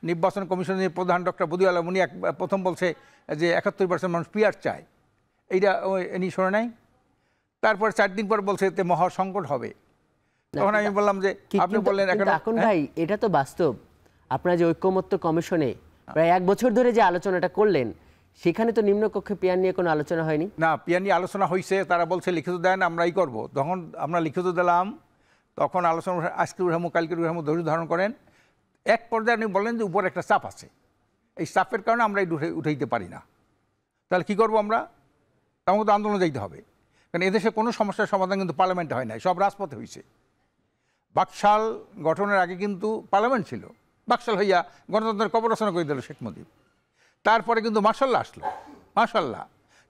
Speaker 7: নির্বাচন কমিশনের প্রধান ডক্টর বদিউল আলম উনি প্রথম বলছে যে 71% মানুষ পিআর চায়, এইটা এনি শোনে নাই। তারপরে 4 দিন পর বলছে এতে মহা সংকট হবে। তখন আমি বললাম যে আপনি বললেন
Speaker 1: এখন ভাই এটা তো বাস্তব। আপনারা যে ঐক্যমত্য কমিশনে প্রায় 1 বছর ধরে যে আলোচনাটা করলেন, সেখানে তো নিম্নকক্ষে পিআর নিয়ে কোনো আলোচনা হয়নি।
Speaker 7: না, পিআর নিয়ে আলোচনা হয়েছে, তারা বলছে লিখিত দেন আমরাই করব। তখন আমরা লিখিত দিলাম, তখন আলোচনা আজকে উঠামু কালকে উঠামু ধৈর্য ধারণ করেন। এক পর্যায়ে আপনি বলেন যে উপরে একটা চাপ আছে, এই চাপের কারণে আমরা উঠাইতে পারি না। তাহলে কি করব আমরা? আমাকে তো আন্দোলনে যাইতে হবে, কারণ এদেশে কোনো সমস্যার সমাধান কিন্তু পার্লামেন্টে হয় নাই, সব রাজপথে হয়েছে। বাকশাল গঠনের আগে কিন্তু পার্লামেন্ট ছিল, বাকশাল হইয়া গণতন্ত্রের কবর রচনা করে দিল শেখ মুজিব। তারপরে কিন্তু মার্শাল্লাহ আসলো, মার্শাল্লাহ,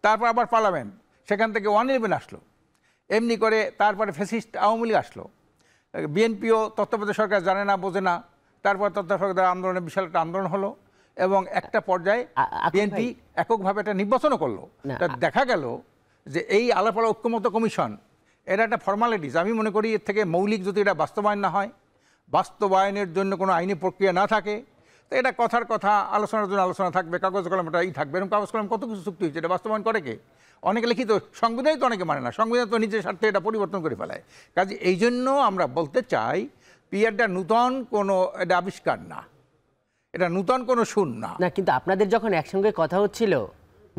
Speaker 7: তারপর আবার পার্লামেন্ট, সেখান থেকে 111 আসলো, এমনি করে তারপরে ফ্যাসিস্ট আওয়ামী লীগ আসলো। বিএনপিও তত্ত্বাবধায়ক সরকার জানে না, বোঝে না, তারপর তত্ত্বাবধায়ক সরকার আন্দোলনে বিশাল একটা আন্দোলন হলো, এবং একটা পর্যায়ে বিএনপি এককভাবে একটা নির্বাচনও করলো। দেখা গেল যে এই আলাপালা ঐক্যমত্য কমিশন এটা একটা ফর্মালিটিস। আমি মনে করি এর থেকে মৌলিক যদি এটা বাস্তবায়ন না হয়, বাস্তবায়নের জন্য কোনো আইনি প্রক্রিয়া না থাকে, তো এটা কথার কথা, আলোচনার জন্য আলোচনা থাকবে, কাগজ কলম এটা থাকবে। এরকম কাগজ কলম কত কিছু চুক্তি হয়েছে, এটা বাস্তবায়ন করে কে? অনেকে লিখিত সংবিধানই তো অনেকে মানে না, সংবিধান তো নিজের স্বার্থে এটা পরিবর্তন করে ফেলায়। কাজে এই জন্য আমরা বলতে চাই পিআরটা নূতন কোনো এটা আবিষ্কার না, এটা নূতন কোনো শুন না।
Speaker 1: না, কিন্তু আপনাদের যখন একসঙ্গে কথা হচ্ছিল,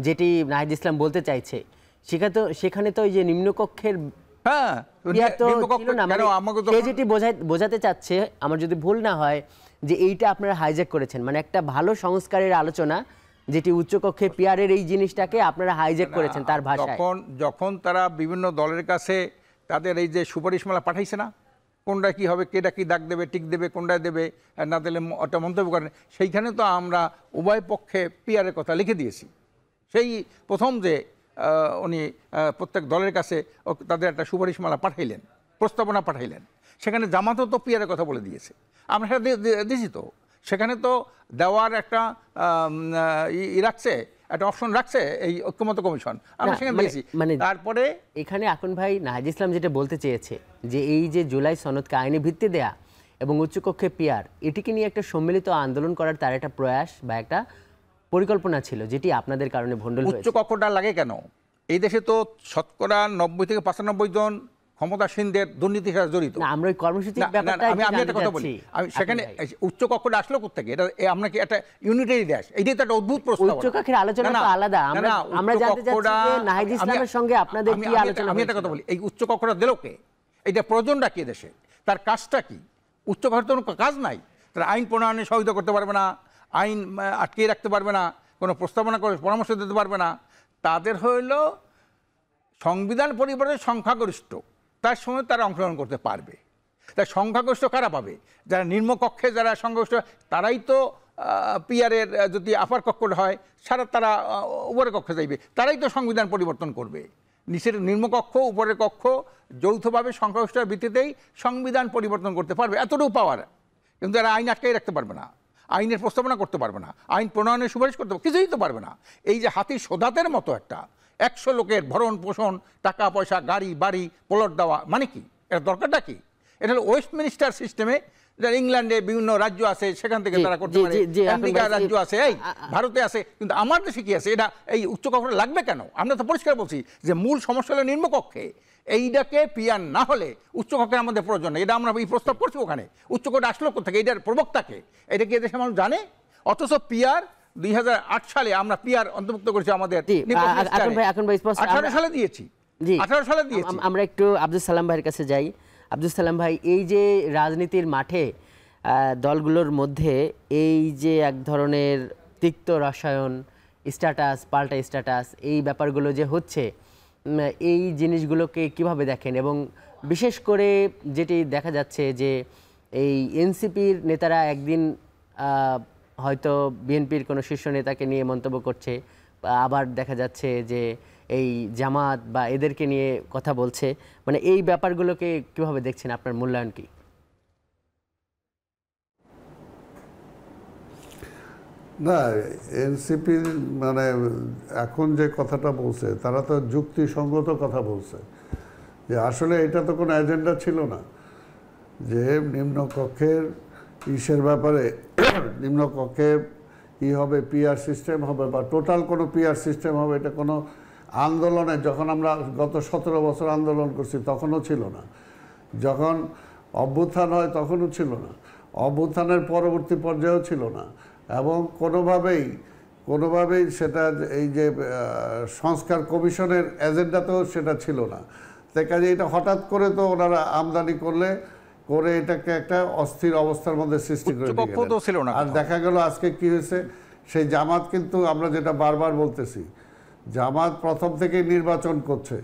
Speaker 1: যেটি নাহিদ ইসলাম বলতে চাইছে, সেখানে তো ওই যে নিম্নকক্ষের যেটি বোঝাতে চাচ্ছে, আমার যদি ভুল না হয়, যে এইটা আপনারা হাইজ্যাক করেছেন, মানে একটা ভালো সংস্কারের আলোচনা যেটি উচ্চকক্ষে পিআরের এই জিনিসটাকে আপনারা হাইজ্যাক করেছেন তার ভাষায়।
Speaker 7: যখন তারা বিভিন্ন দলের কাছে তাদের এই যে সুপারিশমালা পাঠাইছে না, কোনটা কি হবে, কেটা কি দাগ দেবে, টিক দেবে, কোনটায় দেবে না দিলে ওটা মন্তব্য করেন, সেইখানে তো আমরা উভয় পক্ষে পিআরের কথা লিখে দিয়েছি। সেই প্রথম যে উনি প্রত্যেক দলের কাছে তাদের একটা সুপারিশমালা পাঠাইলেন, প্রস্তাবনা পাঠাইলেন, সেখানে জামাতও তো পিআরের কথা বলে দিয়েছে, আমরা সেটা দিয়েছি। তো সেখানে তো দেওয়ার একটা রাখছে, একটা অপশন রাখছে এই ঐক্যমত্য কমিশন, আমরা সেখানে দিয়েছি।
Speaker 1: মানে
Speaker 7: তারপরে
Speaker 1: এখানে এখন ভাই নাহিদ ইসলাম যেটা বলতে চেয়েছে, যে এই যে জুলাই সনদকে আইনি ভিত্তি দেয়া এবং উচ্চকক্ষে পিআর, এটিকে নিয়ে একটা সম্মিলিত আন্দোলন করার তার একটা প্রয়াস বা একটা পরিকল্পনা ছিল, যেটি আপনাদের কারণে ভণ্ডুল হয়েছে।
Speaker 7: উচ্চকক্ষটা লাগে কেন? এই দেশে তো শতকরা 90 থেকে 95 জন ক্ষমতাসীনদের দুর্নীতির সাথে জড়িত।
Speaker 1: আমরা ওই কর্মসূচির ব্যাপারটা
Speaker 7: আমি একটা কথা বলি, আমি সেখানে উচ্চকক্ষটা আসলো কোত্থেকে? এটা আমরা কি একটা ইউনিটারি দেশ? এইটাই তো একটা অদ্ভুত প্রশ্ন।
Speaker 1: উচ্চকক্ষের আলোচনা তো আলাদা, আমরা জানতে চাচ্ছি যে নাহিদ ইসলামের সঙ্গে আপনাদের কি আলোচনা।
Speaker 7: আমি একটা কথা বলি, এই উচ্চকক্ষটা দিল কে? এটা প্রয়োজনটা কি দেশে? তার কাজটা কি? উচ্চকক্ষের তো কোনো কাজ নাই, তারা আইন প্রণয়নে সহায়তা করতে পারবে না, আইন আটকে রাখতে পারবে না, কোনো প্রস্তাবনা করে পরামর্শ দিতে পারবে না। তাদের হইল সংবিধান পরিবর্তনের সংখ্যাগরিষ্ঠ তার সময় তারা অংশগ্রহণ করতে পারবে। তাই সংখ্যাগরিষ্ঠ কারা পাবে? যারা নিম্নকক্ষে যারা সংখ্যাগরিষ্ঠ তারাই তো পিয়ারের যদি আপার কক্ষ হয় তারা উপরের কক্ষে যাইবে, তারাই তো সংবিধান পরিবর্তন করবে। নিচের নিম্নকক্ষ উপরের কক্ষ যৌথভাবে সংখ্যাগরিষ্ঠের ভিত্তিতেই সংবিধান পরিবর্তন করতে পারবে, এতটুকু পাওয়ার। কিন্তু এরা আইন আটকাই রাখতে পারবে না, আইনের প্রস্তাবনা করতে পারবে না, আইন প্রণয়নের সুপারিশ করতে পারবে, কিছুই তো পারবে না। এই যে হাতির সোধাতের মতো একটা 100 লোকের ভরণ পোষণ, টাকা পয়সা, গাড়ি বাড়ি প্লট দেওয়া, মানে কি? এটা দরকারটা কি? এটা হলো ওয়েস্টমিনিস্টার সিস্টেমে, যারা ইংল্যান্ডে বিভিন্ন রাজ্য আছে সেখান থেকে তারা করতে পারে, আমেরিকার রাজ্য আছে, এই ভারতে আছে, কিন্তু আমার দেশে কি আছে? এটা এই উচ্চকক্ষে লাগবে কেন? আমরা তো পরিষ্কার বলছি যে মূল সমস্যা হলো নিম্নকক্ষে। এইটাকে পিয়ার না হলে উচ্চকক্ষের আমাদের প্রয়োজন নেই। এটা আমরা এই প্রস্তাব করছি, ওখানে উচ্চকক্ষ আসলো কোথেকে? এটার প্রবক্তাকে, এটা কি এদেশে মানুষ জানে? অথচ পিয়ার 2008 সালে আমরা পিয়ার অন্তর্ভুক্ত করেছি আমাদের 18 সালে দিয়েছি।
Speaker 1: আমরা একটু আব্দুল সালাম ভাইয়ের কাছে যাই। আব্দুল সালাম ভাই, এই যে রাজনীতির মাঠে দলগুলোর মধ্যে এই যে এক ধরনের তিক্ত রসায়ন, স্ট্যাটাস পাল্টা স্ট্যাটাস, এই ব্যাপারগুলো যে হচ্ছে, এই জিনিসগুলোকে কিভাবে দেখেন? এবং বিশেষ করে যেটি দেখা যাচ্ছে যে এই এনসিপির নেতারা একদিন হয়তো বিএনপির কোনো শীর্ষ নেতাকে নিয়ে মন্তব্য করছে, আবার দেখা যাচ্ছে যে এই জামাত বা এদেরকে নিয়ে কথা বলছে, মানে এই ব্যাপারগুলোকে কিভাবে দেখছেন? আপনার মূল্যায়ন কি?
Speaker 6: না, এনসিপি মানে এখন যে কথাটা বলছে তারা তো যুক্তিসঙ্গত কথা বলছে যে আসলে এটা তো কোনো এজেন্ডা ছিল না যে নিম্নকক্ষের ইসের ব্যাপারে, নিম্নকক্ষে হবে পিআর সিস্টেম হবে বা টোটাল কোনো পিআর সিস্টেম হবে, এটা কোনো আন্দোলনে, যখন আমরা গত 17 বছর আন্দোলন করছি তখনও ছিল না, যখন অভ্যুত্থান হয় তখনও ছিল না, অভ্যুত্থানের পরবর্তী পর্যায়েও ছিল না, এবং কোনোভাবেই সেটা এই যে সংস্কার কমিশনের এজেন্ডাতেও সেটা ছিল না। তাই কাজে এটা হঠাৎ করে তো ওনারা আমদানি করে এটাকে একটা অস্থির অবস্থার মধ্যে সৃষ্টি করে দিলেন। আর দেখা গেল আজকে কি হয়েছে, সেই জামাত, কিন্তু আমরা যেটা বারবার বলতেছি, জামাত প্রথম থেকেই নির্বাচন করছে,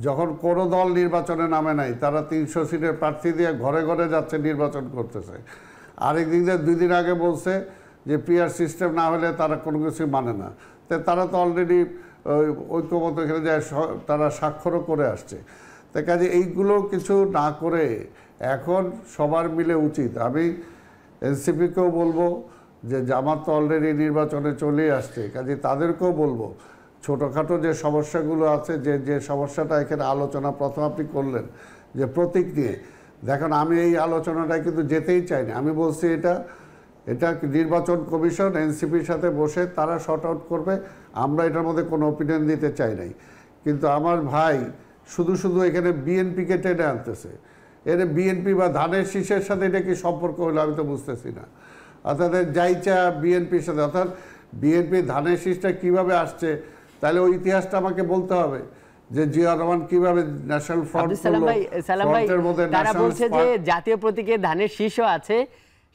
Speaker 6: যখন কোনো দল নির্বাচনে নামে নাই তারা 300 সিটের প্রার্থী দিয়ে ঘরে ঘরে যাচ্ছে, নির্বাচন করতেছে। আরেক দিক দিয়ে 2 দিন আগে বলছে যে পিআর সিস্টেম না হলে তারা কোনো কিছু মানে না। তারা তো অলরেডি ঐক্যমত এখানে যায়, তারা স্বাক্ষরও করে আসছে। তাই কাজে এইগুলো কিছু না করে এখন সবার মিলে উচিত, আমি এনসিপিকেও বলবো যে জামাত তো অলরেডি নির্বাচনে চলেই আসছে, কাজে তাদেরকেও বলবো ছোটোখাটো যে সমস্যাগুলো আছে, যে সমস্যাটা এখানে আলোচনা প্রথম আপনি করলেন যে প্রতীক নিয়ে, দেখুন আমি এই আলোচনাটায় কিন্তু যেতেই চাই না। আমি বলছি এটা নির্বাচন কমিশন এনসিপির সাথে বসে তারা শর্ট আউট করবে, আমরা এটার মধ্যে কোনো অপিনিয়ন দিতে চাই নাই। কিন্তু আমার ভাই শুধু এখানে বিএনপিকে টেনে আনতেছে, এর বিএনপি বা ধানের শীষের সাথে এটা কি সম্পর্ক হলো আমি তো বুঝতেছি না। অর্থাৎ যাইচা বিএনপির সাথে, অর্থাৎ বিএনপি ধানের শীষটা কীভাবে আসছে, তাহলে ওই ইতিহাসটা আমাকে বলতে হবে যে জিয়া রহমান কিভাবে ন্যাশনাল ফ্রন্টের মধ্যে
Speaker 1: তারা বলছে যে জাতীয় প্রতীকে ধানের শীষও আছে,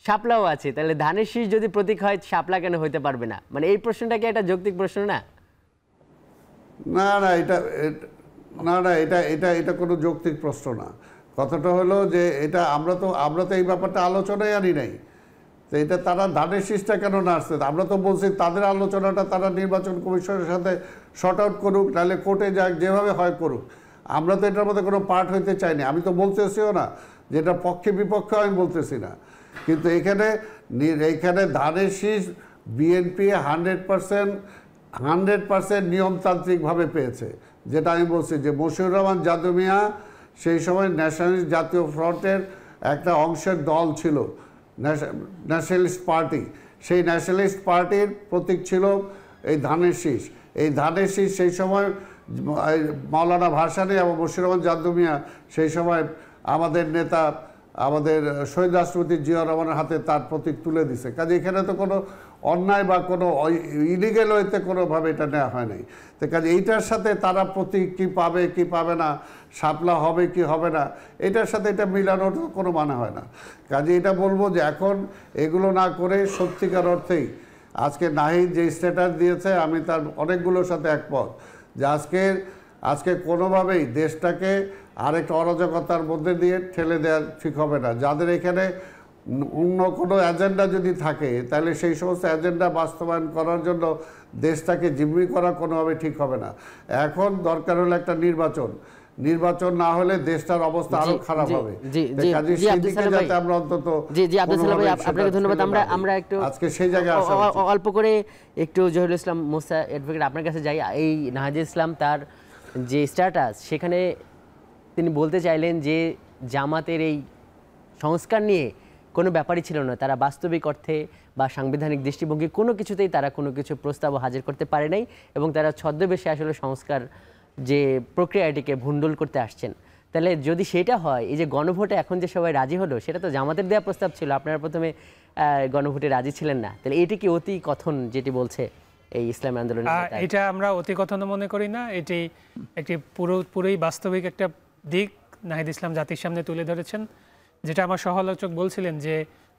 Speaker 1: শাপলাও আছে, তাহলে ধানের শীষ যদি প্রতীক হয় শাপলা কেন হইতে পারবে না? মানে এই প্রশ্নটা কি একটা যৌক্তিক প্রশ্ন না?
Speaker 6: এটা কোনো যৌক্তিক প্রশ্ন না। কথাটা হলো যে এটা আমরা তো এই ব্যাপারটা আলোচনায় আনি নাই, তো এটা তারা ধানের শীষটা কেন না আসছে? আমরা তো বলছি তাদের আলোচনাটা তারা নির্বাচন কমিশনের সাথে শর্ট আউট করুক, নাহলে কোর্টে যাক, যেভাবে হয় করুক। আমরা তো এটার মধ্যে কোনো পার্ট হইতে চাইনি। আমি তো বলতেছিও না যেটা পক্ষে বিপক্ষে, আমি বলতেছি না। কিন্তু এইখানে ধানের শীষ বিএনপি 100% নিয়মতান্ত্রিকভাবে পেয়েছে, যেটা আমি বলছি যে মশিউর রহমান জাদু মিয়া সেই সময় ন্যাশনালিস্ট জাতীয় ফ্রন্টের একটা অংশের দল ছিল, ন্যাশনালিস্ট পার্টি। সেই ন্যাশনালিস্ট পার্টির প্রতীক ছিল এই ধানের শীষ। এই ধানের শীষ সেই সময় মাওলানা ভাসানী এবং মশিউর রহমান জাদু মিয়া সেই সময় আমাদের নেতা, আমাদের শহীদ রাষ্ট্রপতি জিয়া রহমানের হাতে তার প্রতীক তুলে দিছে। কাজে এখানে তো কোনো অন্যায় বা কোনো ইলিগেল হইতে কোনোভাবে এটা নেওয়া হয় নাই। তো কাজে এইটার সাথে তারা প্রতীক কি পাবে কি পাবে না, শাপলা হবে কি হবে না, এটার সাথে এটা মিলানোর কোনো মানে হয় না। কাজে এটা বলবো যে এখন এগুলো না করে সত্যিকার অর্থেই আজকে নাহিদ যে স্ট্যাটাস দিয়েছে, আমি তার অনেকগুলোর সাথে একমত যে আজকে কোনোভাবেই দেশটাকে আরেকটা অরাজকতার মধ্যে দিয়ে ঠেলে দেওয়া ঠিক হবে না। যাদের এখানে অন্য কোনো এজেন্ডা যদি থাকে তাহলে সেই সমস্ত এজেন্ডা বাস্তবায়ন করার জন্য দেশটাকে জিম্মি করা কোনোভাবে ঠিক হবে না। এখন দরকার হলো একটা নির্বাচন না হলে দেশটার অবস্থা আরো খারাপ হবে। আমরা অন্তত
Speaker 1: আপনাকে ধন্যবাদ। আমরা একটু
Speaker 6: আজকে সেই জায়গায়
Speaker 1: অল্প করে একটু জহিরুল ইসলাম মুসা অ্যাডভোকেট আপনার কাছে যাই। এই নাহিদ ইসলাম তার যে স্ট্যাটাস সেখানে তিনি বলতে চাইলেন যে জামাতের এই সংস্কার নিয়ে কোনো ব্যাপারই ছিল না, তারা বাস্তবিক অর্থে বা সাংবিধানিক দৃষ্টিভঙ্গি কোনো কিছুতেই তারা কোনো কিছু প্রস্তাব হাজির করতে পারে নাই এবং তারা ছদ্মবেশে আসলে সংস্কার যে প্রক্রিয়াটিকে ভণ্ডুল করতে আসছেন। তাহলে যদি সেটা হয়, এই যে গণভোটে এখন যে সবাই রাজি হলো সেটা তো জামাতের দেওয়া প্রস্তাব ছিল, আপনারা প্রথমে গণভোটে রাজি ছিলেন না, তাহলে এটি কি অতি কথন যেটি বলছে এই ইসলামী আন্দোলন?
Speaker 5: এটা আমরা অতি কথন মনে করি না, এটি একটি পুরোই বাস্তবিক একটা দিক নাহিদ ইসলাম জাতির সামনে তুলে ধরেছেন। যেটা আমার সহ-আলোচক বলছিলেন যে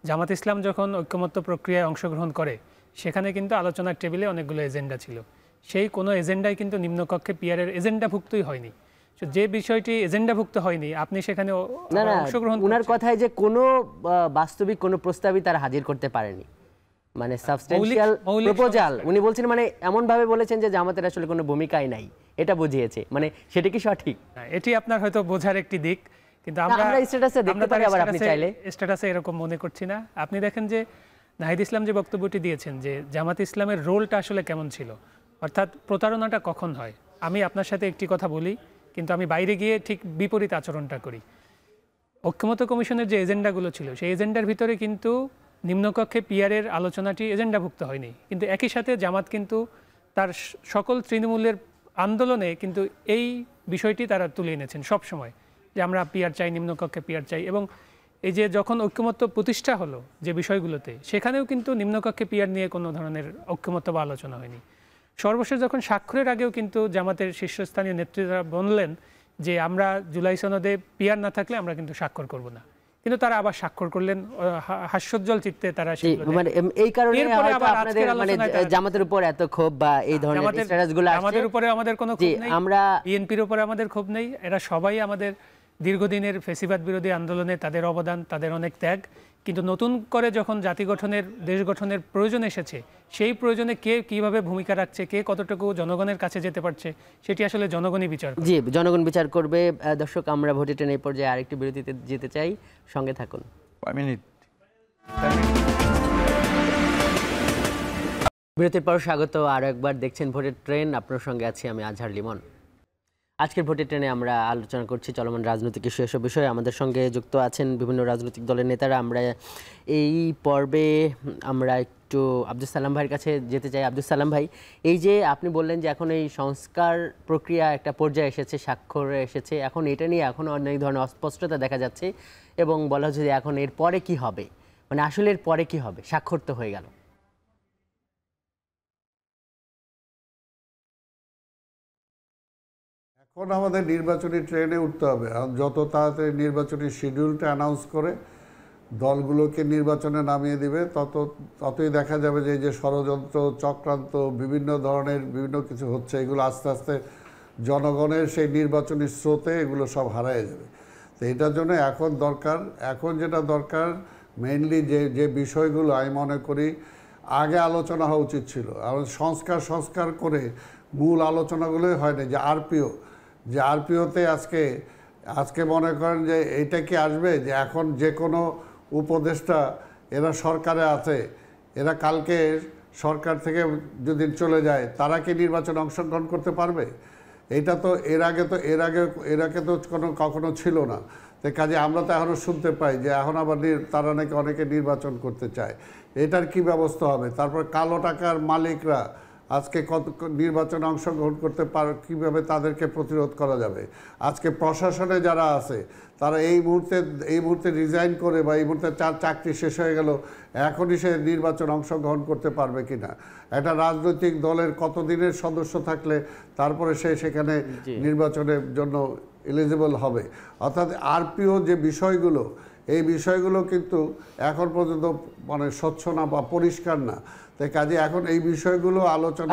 Speaker 5: জামাত ইসলাম যখন ঐক্যমত্য প্রক্রিয়ায় অংশগ্রহণ করে সেখানে কিন্তু আলোচনার টেবিলে অনেকগুলো এজেন্ডা ছিল, সেই কোনো এজেন্ডাই কিন্তু নিম্নকক্ষে পিয়ারের এজেন্ডাভুক্তই হয়নি। যে বিষয়টি এজেন্ডাভুক্ত হয়নি আপনি সেখানে অংশগ্রহণ,
Speaker 1: ওনার কথায় যে কোনো বাস্তবিক কোনো প্রস্তাবই তারা হাজির করতে পারেনি, মানে সাবস্টেনশিয়াল প্রপোজাল উনি বলছেন, মানে এমন ভাবে বলেছেন যে জামাতের আসলে কোনো ভূমিকাই নাই, এটা বুঝিয়েছে। মানে সেটা কি সঠিক?
Speaker 5: এটি আপনার হয়তো বোঝার একটি দিক, কিন্তু আমরা
Speaker 1: স্ট্যাটাসে দেখতে পারি, আবার আপনি চাইলে
Speaker 5: স্ট্যাটাসে এরকম মনে করছি না। আপনি দেখেন যে নাহিদ ইসলাম যে বক্তব্যটি দিয়েছেন যে জামাত ইসলামের রোলটা আসলে কেমন ছিল, অর্থাৎ প্রতারণাটা কখন হয়। আমি আপনার সাথে একটি কথা বলি কিন্তু আমি বাইরে গিয়ে ঠিক বিপরীত আচরণটা করি। ঐক্যমত্য কমিশনের যে এজেন্ডাগুলো ছিল সেই এজেন্ডার ভিতরে কিন্তু নিম্নকক্ষে পিয়ারের আলোচনাটি এজেন্ডাভুক্ত হয়নি, কিন্তু একই সাথে জামাত কিন্তু তার সকল তৃণমূলের আন্দোলনে কিন্তু এই বিষয়টি তারা তুলে এনেছেন সব সময়, যে আমরা পিয়ার চাই, নিম্নকক্ষে পিয়ার চাই। এবং এই যে যখন ঐক্যমত্য প্রতিষ্ঠা হলো যে বিষয়গুলোতে, সেখানেও কিন্তু নিম্নকক্ষে পিয়ার নিয়ে কোনো ধরনের ঐক্যমত্য বা আলোচনা হয়নি। সর্বশেষ যখন স্বাক্ষরের আগেও কিন্তু জামাতের শীর্ষস্থানীয় নেতৃত্বরা বললেন যে আমরা জুলাই সনদে পিয়ার না থাকলে আমরা কিন্তু স্বাক্ষর করব না, কিন্তু তারা আবার স্বাক্ষর করলেন হাস্যোজ্জ্বল চিত্তে। তারা
Speaker 1: মানে এই কারণে আপনাদের মানে জামাতের উপর এত ক্ষোভ বা এই ধরনের স্ট্যাটাসগুলো আসছে।
Speaker 5: আমাদের উপরে আমাদের কোনো ক্ষোভ নেই, আমরা বিএনপির উপরে আমাদের ক্ষোভ নেই, এরা সবাই আমাদের দীর্ঘদিনের ফ্যাসিবাদ বিরোধী আন্দোলনে তাদের অবদান, তাদের অনেক ত্যাগ। কিন্তু নতুন করে যখন জাতি গঠনের, দেশ গঠনের প্রয়োজন এসেছে, সেই প্রয়োজনে কে কিভাবে ভূমিকা রাখছে, কে কতটুকু জনগণের কাছে যেতে পারছে, সেটি আসলে জনগণই বিচার করবে।
Speaker 1: জি, জনগণ বিচার করবে। দর্শক, আমরা ভোটে ট্রেন এই পর্যায়ে আরেকটি বিরতিতে যেতে চাই, সঙ্গে থাকুন। বিরতির পর স্বাগত আরও একবার, দেখছেন ভোটের ট্রেন, আপনার সঙ্গে আছি আমি আজহার লিমন। আজকের ভোটের ট্রেনে আমরা আলোচনা করছি চলমান রাজনৈতিক ইস্যু, এসব বিষয়ে আমাদের সঙ্গে যুক্ত আছেন বিভিন্ন রাজনৈতিক দলের নেতারা। আমরা এই পর্বে আমরা একটু আব্দুল সালাম ভাইয়ের কাছে যেতে চাই। আব্দুল সালাম ভাই, এই যে আপনি বললেন যে এখন এই সংস্কার প্রক্রিয়া একটা পর্যায়ে এসেছে, স্বাক্ষরে এসেছে, এখন এটা নিয়ে এখনও অনেক ধরনের অস্পষ্টতা দেখা যাচ্ছে এবং বলা হচ্ছে যে এখন এর পরে কী হবে, মানে আসলে এর পরে কী হবে? স্বাক্ষর তো হয়ে গেল,
Speaker 6: এখন আমাদের নির্বাচনী ট্রেনে উঠতে হবে। আর যত তাড়াতাড়ি নির্বাচনী শিডিউলটা অ্যানাউন্স করে দলগুলোকে নির্বাচনে নামিয়ে দিবে, ততই দেখা যাবে যে এই যে ষড়যন্ত্র, চক্রান্ত, বিভিন্ন ধরনের বিভিন্ন কিছু হচ্ছে, এগুলো আস্তে আস্তে জনগণের সেই নির্বাচনী স্রোতে এগুলো সব হারায় যাবে। তো এটার জন্য এখন যেটা দরকার মেইনলি যে বিষয়গুলো আমি মনে করি আগে আলোচনা হওয়া উচিত ছিল। আর সংস্কার করে মূল আলোচনাগুলোই হয় না। যে আরপিওতে আজকে মনে করেন যে এইটা কি আসবে যে এখন যে কোনো উপদেষ্টা এরা সরকারে আছে, এরা কালকে সরকার থেকে যদি চলে যায় তারা কি নির্বাচনে অংশগ্রহণ করতে পারবে? এটা তো এর আগে তো কখনো ছিল না। তো কাজে আমরা তো এখনও শুনতে পাই যে এখন আবার তারা নাকি অনেকে নির্বাচন করতে চায়। এটার কি ব্যবস্থা হবে? তারপর কালো টাকার মালিকরা আজকে কত নির্বাচনে অংশগ্রহণ করতে পারে, কীভাবে তাদেরকে প্রতিরোধ করা যাবে? আজকে প্রশাসনে যারা আছে তারা এই মুহূর্তে রিজাইন করে বা এই মুহূর্তে চাকরি শেষ হয়ে গেল, এখনই সে নির্বাচন অংশগ্রহণ করতে পারবে কিনা? একটা রাজনৈতিক দলের কতদিনের সদস্য থাকলে তারপরে সে সেখানে নির্বাচনের জন্য এলিজিবল হবে? অর্থাৎ আরপিও যে বিষয়গুলো, এই বিষয়গুলো কিন্তু এখন পর্যন্ত মানে স্বচ্ছ না বা পরিষ্কার না। তাই কাজে এখন এই বিষয়গুলো আলোচনা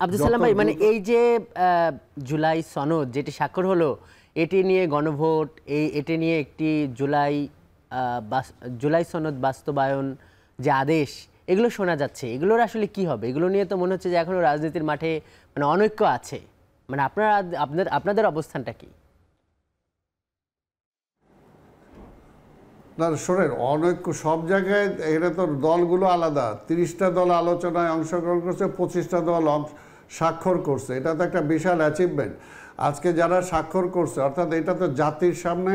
Speaker 1: আব্দুল সালাম ভাই মানে এই যে জুলাই সনদ যেটি স্বাক্ষর হলো, এটি নিয়ে গণভোট, এটি নিয়ে একটি জুলাই সনদ বাস্তবায়ন যে আদেশ, এগুলো শোনা যাচ্ছে, এগুলোর আসলে কি হবে? এগুলো নিয়ে তো মনে হচ্ছে যে এখনো রাজনীতির মাঠে মানে অনৈক্য আছে। মানে আপনাদের অবস্থানটা কি?
Speaker 6: না শোনেন, অনৈক্য সব জায়গায়, এটা তো দলগুলো আলাদা। 30টা দল আলোচনায় অংশগ্রহণ করছে, 25টা দল স্বাক্ষর করছে। এটা তো একটা বিশাল অ্যাচিভমেন্ট। আজকে যারা স্বাক্ষর করছে, অর্থাৎ এটা তো জাতির সামনে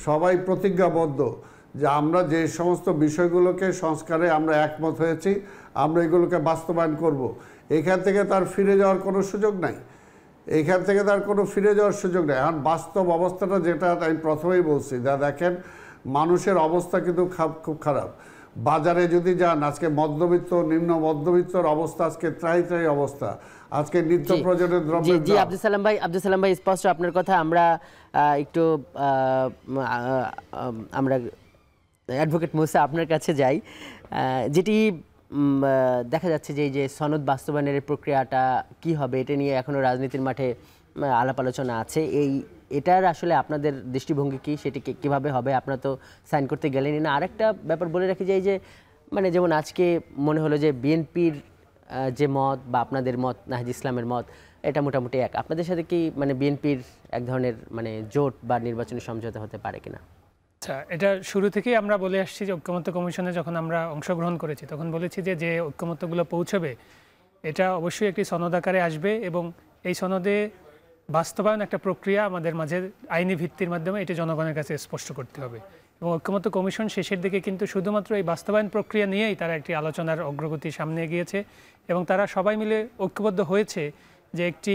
Speaker 6: সবাই প্রতিজ্ঞাবদ্ধ যে আমরা যে সমস্ত বিষয়গুলোকে সংস্কারে আমরা একমত হয়েছি, আমরা এগুলোকে বাস্তবায়ন করব। এখান থেকে তার ফিরে যাওয়ার কোনো সুযোগ নাই, এইখান থেকে তার কোনো ফিরে যাওয়ার সুযোগ নেই। এখন বাস্তব অবস্থাটা যেটা আমি প্রথমেই বলছি, যা দেখেন মানুষের অবস্থা কিন্তু খুব খারাপ। বাজারে যদি যান, আজকে মধ্যবিত্ত নিম্ন মধ্যবিত্তর অবস্থা আজকে ত্রাই অবস্থা, আজকে নিত্য প্রয়োজনীয় দ্রব্যের দাম।
Speaker 1: জি আব্দুল সালাম ভাই স্পষ্ট আপনার কথা। আমরা একটু আমরা অ্যাডভোকেট মুসা আপনার কাছে যাই। যেটি দেখা যাচ্ছে যে এই যে সনদ বাস্তবায়নের প্রক্রিয়াটা কি হবে, এটা নিয়ে এখনো রাজনীতির মাঠে আলাপ আলোচনা আছে। এটার আসলে আপনাদের দৃষ্টিভঙ্গি কি, সেটি কিভাবে হবে? আপনারা তো সাইন করতে গেলেনই না। আরেকটা ব্যাপার বলে রাখি যে এই যে মানে যেমন আজকে মনে হলো যে বিএনপির যে মত বা আপনাদের মত, নাহিদ ইসলামের মত, এটা মোটামুটি এক। আপনাদের সাথে কি মানে বিএনপির এক ধরনের মানে জোট বা নির্বাচনী সমঝোতা হতে পারে কিনা?
Speaker 5: আচ্ছা, এটা শুরু থেকেই আমরা বলে আসছি যে ঐক্যমত্য কমিশনে যখন আমরা অংশগ্রহণ করেছি তখন বলেছি যে ঐক্যমত্যগুলো পৌঁছবে এটা অবশ্যই একটি সনদ আকারে আসবে, এবং এই সনদে বাস্তবায়ন একটা প্রক্রিয়া আমাদের মাঝে আইনি ভিত্তির মাধ্যমে এটি জনগণের কাছে স্পষ্ট করতে হবে। এবং ঐক্যমত্য কমিশন শেষের দিকে কিন্তু শুধুমাত্র এই বাস্তবায়ন প্রক্রিয়া নিয়েই তারা একটি আলোচনার অগ্রগতি সামনে এগিয়েছে, এবং তারা সবাই মিলে ঐক্যবদ্ধ হয়েছে যে একটি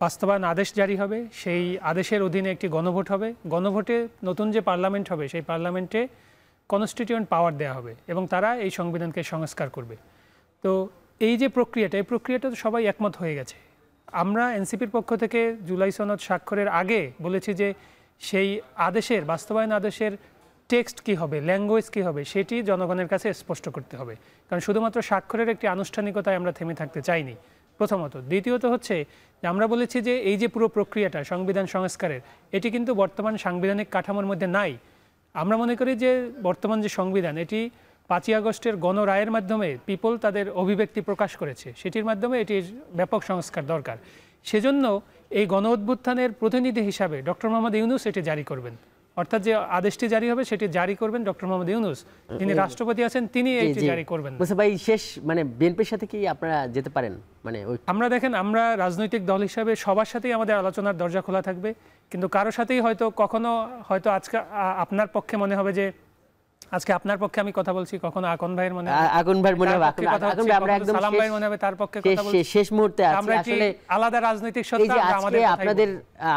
Speaker 5: বাস্তবায়ন আদেশ জারি হবে, সেই আদেশের অধীনে একটি গণভোট হবে, গণভোটে নতুন যে পার্লামেন্ট হবে সেই পার্লামেন্টে কনস্টিটিউয়েন্ট পাওয়ার দেওয়া হবে, এবং তারা এই সংবিধানকে সংস্কার করবে। তো এই যে প্রক্রিয়াটা, এই প্রক্রিয়াটা তো সবাই একমত হয়ে গেছে। আমরা এনসিপির পক্ষ থেকে জুলাই সনদ স্বাক্ষরের আগে বলেছি যে সেই আদেশের, বাস্তবায়ন আদেশের টেক্সট কি হবে, ল্যাঙ্গুয়েজ কি হবে, সেটি জনগণের কাছে স্পষ্ট করতে হবে। কারণ শুধুমাত্র স্বাক্ষরের একটি আনুষ্ঠানিকতায় আমরা থেমে থাকতে চাইনি, প্রথমত। দ্বিতীয়ত হচ্ছে যে আমরা বলেছি যে এই যে পুরো প্রক্রিয়াটা সংবিধান সংস্কারের, এটি কিন্তু বর্তমান সাংবিধানিক কাঠামোর মধ্যে নাই। আমরা মনে করি যে বর্তমান যে সংবিধান, এটি 5ই আগস্টের গণরায়ের মাধ্যমে পিপল তাদের অভিব্যক্তি প্রকাশ করেছে, সেটির মাধ্যমে এটির ব্যাপক সংস্কার দরকার। সেজন্য এই গণ অভ্যুত্থানের প্রতিনিধি হিসাবে ডক্টর মোহাম্মদ ইউনূস এটি জারি করবেন, অর্থাৎ যে আদেশটি জারি হবে সেটি জারি করবেন ডক্টর মোহাম্মদ ইউনূস, যিনি রাষ্ট্রপতি আছেন, তিনি এটি জারি করবেন।
Speaker 1: মুসা ভাই, শেষ মানে বিএনপির সাথে কি আপনারা যেতে পারেন? মানে
Speaker 5: আমরা দেখেন, আমরা রাজনৈতিক দল হিসাবে সবার সাথেই আমাদের আলোচনার দরজা খোলা থাকবে, কিন্তু কারো সাথেই কখনো হয়তো আজকে আপনার পক্ষে মনে হবে যে আজকে আপনার পক্ষে আমি কথা বলছি, কখনো আকন ভাইয়ের মনে হবে,
Speaker 1: আকন ভাইয়ের মনে হবে,
Speaker 5: আমরা একদম সালাম ভাইয়ের মনে হবে তার পক্ষে কথা বলছি।
Speaker 1: শেষ মুহূর্তে
Speaker 5: আমরা আসলে আলাদা রাজনৈতিক সত্তা,
Speaker 1: আমাদের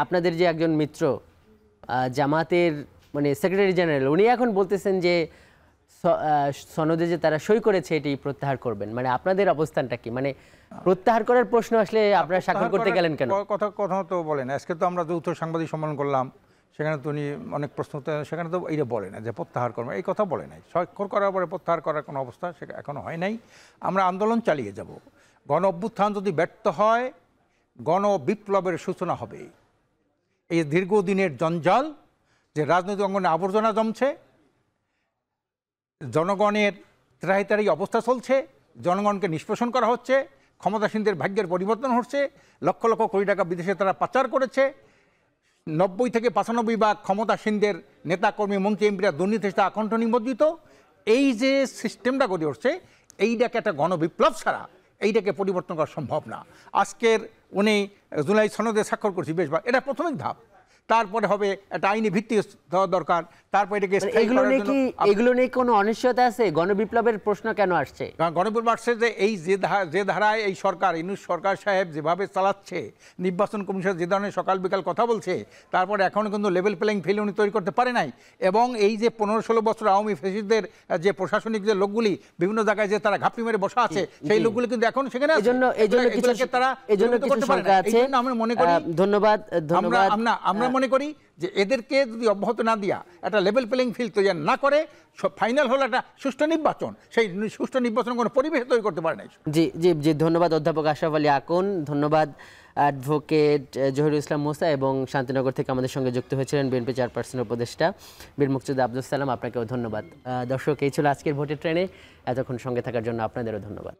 Speaker 1: আপনাদের যে একজন মিত্র জামাতের মানে সেক্রেটারি জেনারেল, উনি এখন বলতেছেন যে সনদে যে তারা সই করেছে এটি প্রত্যাহার করবেন। মানে আপনাদের অবস্থানটা কি? মানে প্রত্যাহার করার প্রশ্ন আসলে আপনারা স্বাক্ষর করতে গেলেন কেন?
Speaker 7: কথা তো বলেন। আজকে তো আমরা যৌথ সাংবাদিক সম্মেলন করলাম, সেখানে তো উনি অনেক প্রশ্ন, সেখানে তো এইটা বলে না যে প্রত্যাহার করবেন, এই কথা বলে নাই। স্বাক্ষর করার পরে প্রত্যাহার করার কোনো অবস্থা সেটা এখনো হয় নাই। আমরা আন্দোলন চালিয়ে যাব। গণ অভ্যুত্থান যদি ব্যর্থ হয়, গণ বিপ্লবের সূচনা হবে। এই দীর্ঘদিনের জঞ্জাল, যে রাজনৈতিক অঙ্গনে আবর্জনা জমছে, জনগণের ত্রাহি অবস্থা চলছে, জনগণকে নিষ্পেষণ করা হচ্ছে, ক্ষমতাসীনদের ভাগ্যের পরিবর্তন হচ্ছে, লক্ষ লক্ষ কোটি টাকা বিদেশে তারা পাচার করেছে, 90 থেকে 95 ভাগ ক্ষমতাসীনদের নেতাকর্মী মন্ত্রী এমপিরা দুর্নীতির সাথে আকণ্ঠ নিমজ্জিত। এই যে সিস্টেমটা গড়ে উঠছে, এইটাকে একটা গণবিপ্লব ছাড়া এইটাকে পরিবর্তন করা সম্ভব না। আজকের উনি জুলাই সনদে স্বাক্ষর করছি, বেশ, এটা প্রথমিক ধাপ। তারপরে হবে একটা আইনি ভিত্তি দেওয়া দরকার, তারপরে এটাকে
Speaker 1: এগুলো নিয়ে কোনো অনিশ্চয়তা আছে? গণবিপ্লবের প্রশ্ন কেন আসছে?
Speaker 7: গণবিপ্লব আসছে যে এই যে ধারায় এই সরকার, ইউনূস সরকার সাহেব যেভাবে চালাচ্ছে, নির্বাচন কমিশন যে ধরনের সকাল বিকাল কথা বলছে, তারপরে এখনও কিন্তু লেভেল প্লেইং ফিল্ড উনি তৈরি করতে পারে নাই। এবং এই যে 15-16 বছর আওয়ামী ফ্যাসিস্টদের যে প্রশাসনিক যে লোকগুলি বিভিন্ন জায়গায় যে তারা ঘাপটি মেরে বসা আছে, সেই লোকগুলি কিন্তু এখন সেখানে
Speaker 1: তারা এই জন্য কিছু শঙ্কা আছে
Speaker 7: জন্য আমরা মনে করি
Speaker 1: ধন্যবাদ ধন্যবাদ
Speaker 7: আমরা মনে করি যে এদেরকে যদি অব্যাহত না দিয়া একটা লেভেল প্লেইং ফিল্ড তৈরি না করে ফাইনাল হলো একটা সুষ্ঠু নির্বাচন, সেই সুষ্ঠু নির্বাচন কোনো পরিবেশ তৈরি করতে পারে না।
Speaker 1: জি জি জি ধন্যবাদ অধ্যাপক আশরাফ আলী আকন, ধন্যবাদ অ্যাডভোকেট জহিরুল ইসলাম মুসা এবং শান্তিনগর থেকে আমাদের সঙ্গে যুক্ত হয়েছিলেন বিএনপি চেয়ারপারসন উপদেষ্টা বীর মুক্তিযোদ্ধা আব্দুল সালাম, আপনাকেও ধন্যবাদ। দর্শক, এই ছিল আজকের ভোটের ট্রেনে, এতক্ষণ সঙ্গে থাকার জন্য আপনাদেরও ধন্যবাদ।